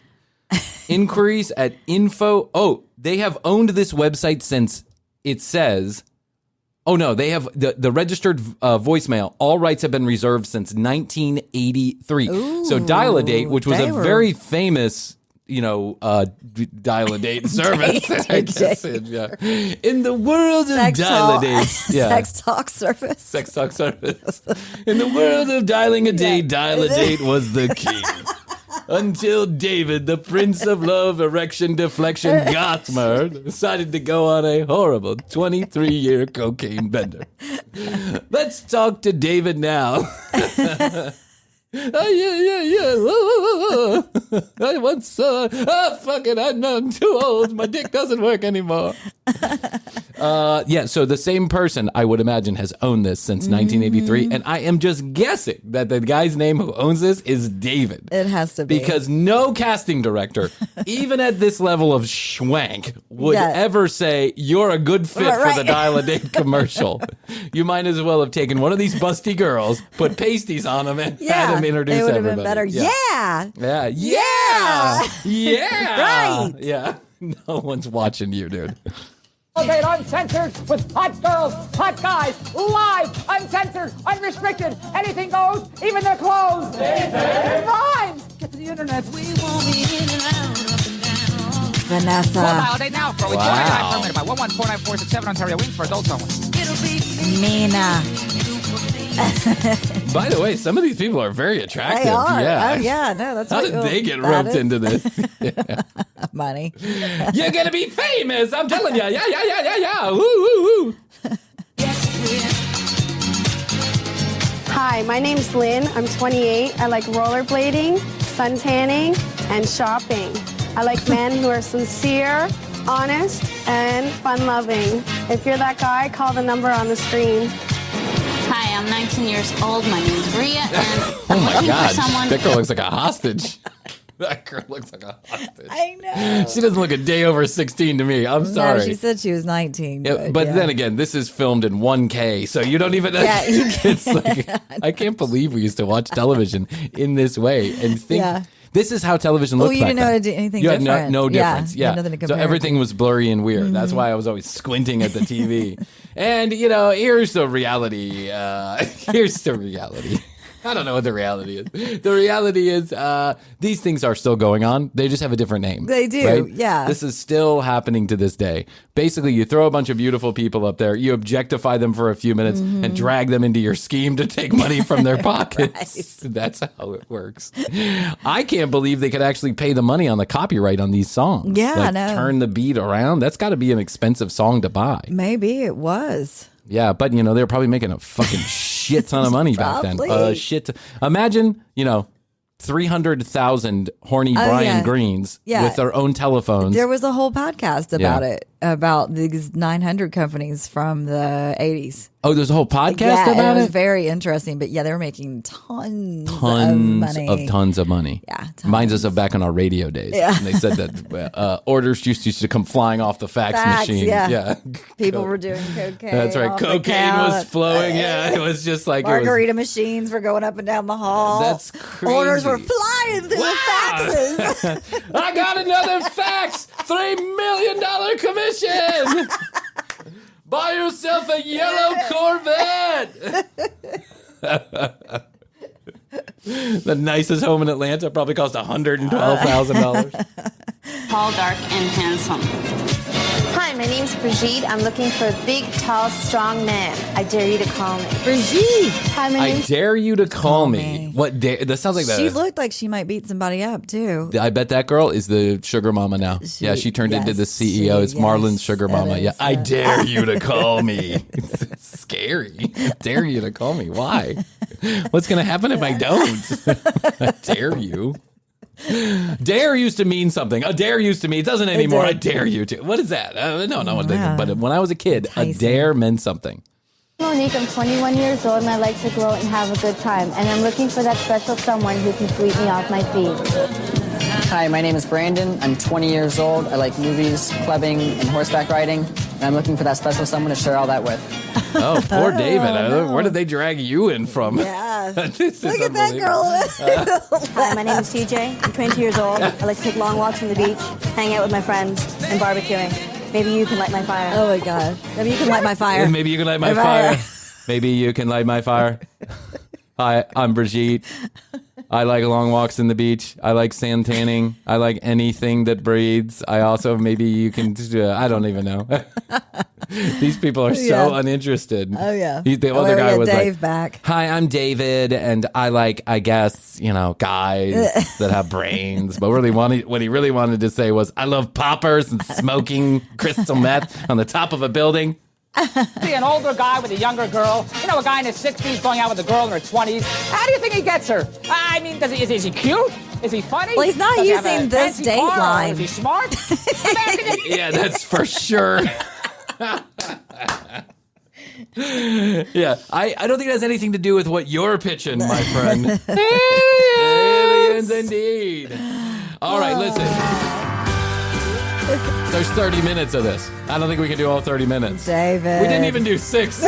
Inquiries at info. Oh, they have owned this website since it says. Oh no, they have the registered voicemail. All rights have been reserved since 1983. Ooh, so Dial a Date, which was a very famous, dial a date service. I guess, yeah. In the world of dial a date, sex talk service. Sex talk service. In the world of dialing a date, dial a date was the key. Until David, the Prince of Love, Erection Deflection Gotthmer, decided to go on a horrible 23-year cocaine bender. Let's talk to David now. I once saw. Fuck it, I'm too old. My dick doesn't work anymore. So the same person, I would imagine, has owned this since 1983, and I am just guessing that the guy's name who owns this is David. It has to be. Because no casting director, even at this level of schwank, would ever say, you're a good fit for the Dial a Date commercial. You might as well have taken one of these busty girls, put pasties on them, and had them introduce everybody. It would have been better. Yeah. Right. Yeah. No one's watching you, dude. Uncensored with hot girls, hot guys, live, uncensored, unrestricted, anything goes, even their clothes. It rhymes. Get to the internet. We won't be in and out, up and down. Vanessa. Dial date now for $49 per minute by 1149467 Ontario Wings for adults only. Mina. By the way, some of these people are very attractive. They are. Yeah. Oh, yeah. No, that's how did they get roped into this? Money. You're gonna be famous. I'm telling you. Yeah. Woo, woo, woo. Hi, my name's Lynn. I'm 28. I like rollerblading, sun tanning, and shopping. I like men who are sincere, honest, and fun-loving. If you're that guy, call the number on the screen. Hi, I'm 19 years old. My name's Rhea, and oh my looking God, for someone. That girl looks like a hostage. That girl looks like a hostage. I know. She doesn't look a day over 16 to me. I'm sorry. No, she said she was 19. But then again, this is filmed in 1K, so you don't even. Yeah, you it's like I can't believe we used to watch television in this way and think. Yeah. This is how television looked. Oh, you didn't know how to do anything you different. Had no difference. Yeah. Nothing to So compare everything was blurry and weird. That's why I was always squinting at the TV. And, here's the reality. Here's the reality. I don't know what the reality is. The reality is these things are still going on. They just have a different name. They do, right? yeah. This is still happening to this day. Basically, you throw a bunch of beautiful people up there, you objectify them for a few minutes, and drag them into your scheme to take money from their pockets. Right. That's how it works. I can't believe they could actually pay the money on the copyright on these songs. Yeah, I know. Turn the beat around. That's got to be an expensive song to buy. Maybe it was. Yeah, but, they were probably making a fucking shit ton of money back then. Imagine, 300,000 horny Brian Greens with their own telephones. There was a whole podcast about it, about these 900 companies from the 80s. Oh, there's a whole podcast about it? It was very interesting. But they were making tons of money. Tons of money. Yeah. Reminds us of back in our radio days. Yeah. And they said that orders used to come flying off the fax machine. Yeah. People were doing cocaine. That's right. Cocaine was flowing. Yeah. It was just like margarita machines were going up and down the hall. That's crazy. Orders were flying through the faxes. I got another fax. $3 million commission. Buy yourself a yellow Corvette. The nicest home in Atlanta probably cost $112,000. Tall, dark, and handsome. Hi, my name's Brigitte. I'm looking for a big, tall, strong man. I dare you to call me. Brigitte. Hi, my name's... I dare you to call me. What dare? That sounds like that. She looked like she might beat somebody up, too. I bet that girl is the sugar mama now. She turned into the CEO. It's Marlon's sugar mama. Yeah, I dare you to call me. It's scary. I dare you to call me. Why? What's going to happen if I don't? I dare you. Dare used to mean something. A dare used to mean, it doesn't anymore. I dare you to. What is that? No. But when I was a kid, a dare meant something. Monique, I'm 21 years old and I like to go out and have a good time. And I'm looking for that special someone who can sweep me off my feet. Hi, my name is Brandon. I'm 20 years old. I like movies, clubbing, and horseback riding. And I'm looking for that special someone to share all that with. Oh, poor David. No. Where did they drag you in from? Yeah. This Look at that girl. Hi, my name is TJ. I'm 22 years old. I like to take long walks on the beach, hang out with my friends, and barbecuing. Maybe you can light my fire. Oh, my God. Maybe you can light my fire. Maybe you can light my fire. Maybe you can light my fire. Hi, I'm Brigitte. I like long walks in the beach. I like sand tanning. I like anything that breathes. I also, maybe you can, I don't even know. These people are so uninterested. Oh, yeah. The other guy was Dave like, back. Hi, I'm David, and I like, I guess, guys that have brains. But what he really wanted to say was, I love poppers and smoking crystal meth on the top of a building. See an older guy with a younger girl, a guy in his 60s going out with a girl in her 20s. How do you think he gets her? I mean, is he cute? Is he funny? Well, he's not using this date line. Is he smart? Yeah, that's for sure. Yeah, I don't think it has anything to do with what you're pitching, my friend. Aliens indeed. All right, listen. There's 30 minutes of this. I don't think we can do all 30 minutes. David. We didn't even do 6.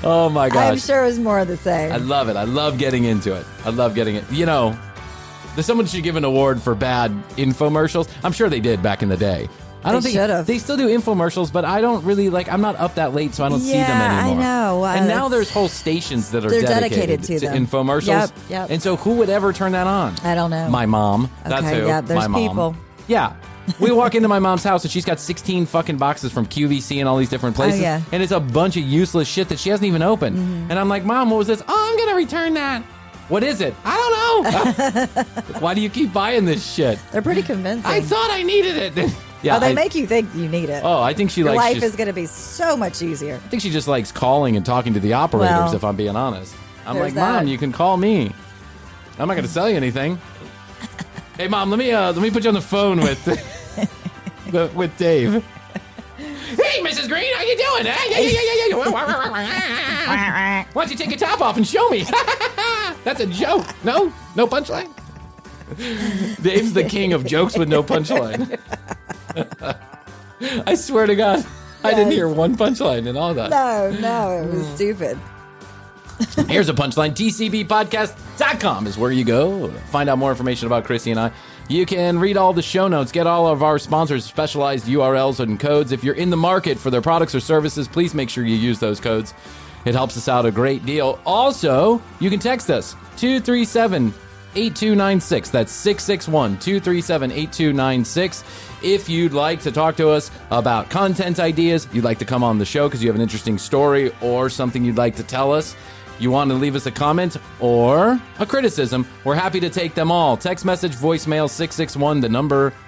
Oh, my gosh. I'm sure it was more of the same. I love it. I love getting into it. I love getting it. Someone should give an award for bad infomercials. I'm sure they did back in the day. I don't think they still do infomercials, but I don't really I'm not up that late, so I don't see them anymore. I know. And now there's whole stations that are dedicated to infomercials. Yep. And so who would ever turn that on? I don't know. My mom. That's who. Yeah, there's my mom. people. Yeah. We walk into my mom's house and she's got 16 fucking boxes from QVC and all these different places. Oh, yeah. And it's a bunch of useless shit that she hasn't even opened. Mm-hmm. And I'm like, Mom, what was this? Oh, I'm going to return that. What is it? I don't know. Why do you keep buying this shit? They're pretty convincing. I thought I needed it. Yeah, they make you think you need it. Oh, I think Your life is going to be so much easier. I think she just likes calling and talking to the operators, if I'm being honest. I'm like, Mom, you can call me. I'm not going to sell you anything. Hey, Mom, let me put you on the phone with with Dave. Hey, Mrs. Green, how you doing? Why don't you take your top off and show me? That's a joke. No punchline. Dave's the king of jokes with no punchline. I swear to God, I didn't hear one punchline in all that. No, it was stupid. Here's a punchline. TCBpodcast.com is where you go. Find out more information about Krissy and I. You can read all the show notes, get all of our sponsors' specialized URLs and codes. If you're in the market for their products or services, please make sure you use those codes. It helps us out a great deal. Also, you can text us, 237-8296. That's 661-237-8296. If you'd like to talk to us about content ideas, you'd like to come on the show because you have an interesting story or something you'd like to tell us, you want to leave us a comment or a criticism, we're happy to take them all. Text message, voicemail, 661,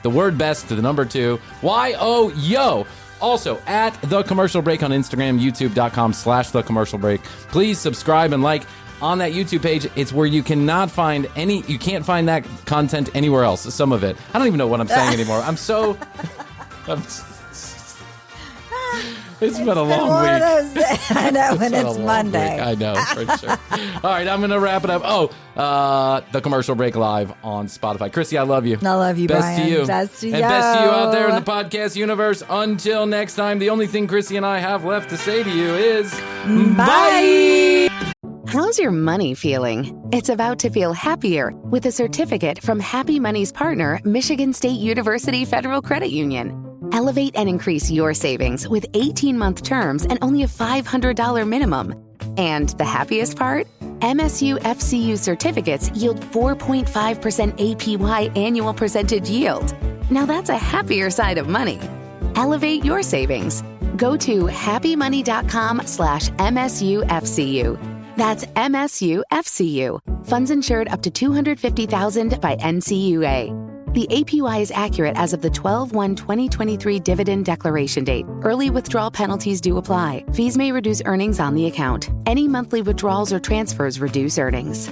the word best to the number 2, YOYO. Also, at The Commercial Break on Instagram, youtube.com/The Commercial Break. Please subscribe and like on that YouTube page. It's where you can't find that content anywhere else, some of it. I don't even know what I'm saying anymore. It's been a long week. I know, and it's Monday. Week. I know, for sure. All right, I'm going to wrap it up. The Commercial Break live on Spotify. Krissy, I love you. I love you, best Bryan. To you. Best to you. And best to you out there in the podcast universe. Until next time, the only thing Krissy and I have left to say to you is bye. How's your money feeling? It's about to feel happier with a certificate from Happy Money's partner, Michigan State University Federal Credit Union. Elevate and increase your savings with 18-month terms and only a $500 minimum. And the happiest part? MSU FCU certificates yield 4.5% APY annual percentage yield. Now that's a happier side of money. Elevate your savings. Go to happymoney.com/MSUFCU. That's MSUFCU. Funds insured up to $250,000 by NCUA. The APY is accurate as of the 12/1/2023 dividend declaration date. Early withdrawal penalties do apply. Fees may reduce earnings on the account. Any monthly withdrawals or transfers reduce earnings.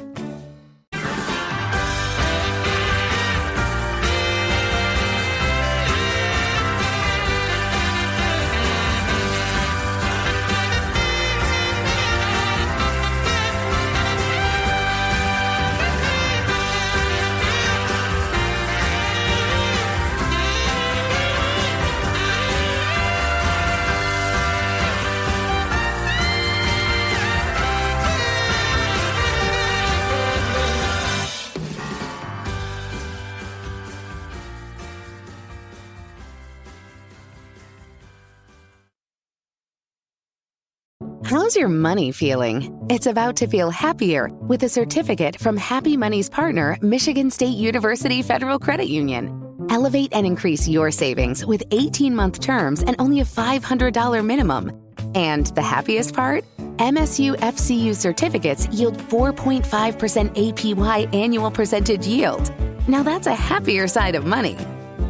How's your money feeling? It's about to feel happier with a certificate from Happy Money's partner, Michigan State University Federal Credit Union. Elevate and increase your savings with 18-month terms and only a $500 minimum. And the happiest part? MSU FCU certificates yield 4.5% APY annual percentage yield. Now that's a happier side of money.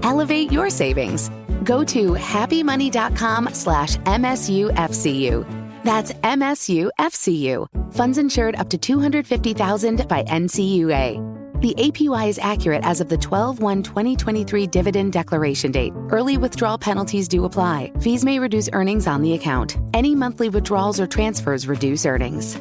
Elevate your savings. Go to happymoney.com/MSUFCU. That's MSUFCU. Funds insured up to $250,000 by NCUA. The APY is accurate as of the 12/1/2023 dividend declaration date. Early withdrawal penalties do apply. Fees may reduce earnings on the account. Any monthly withdrawals or transfers reduce earnings.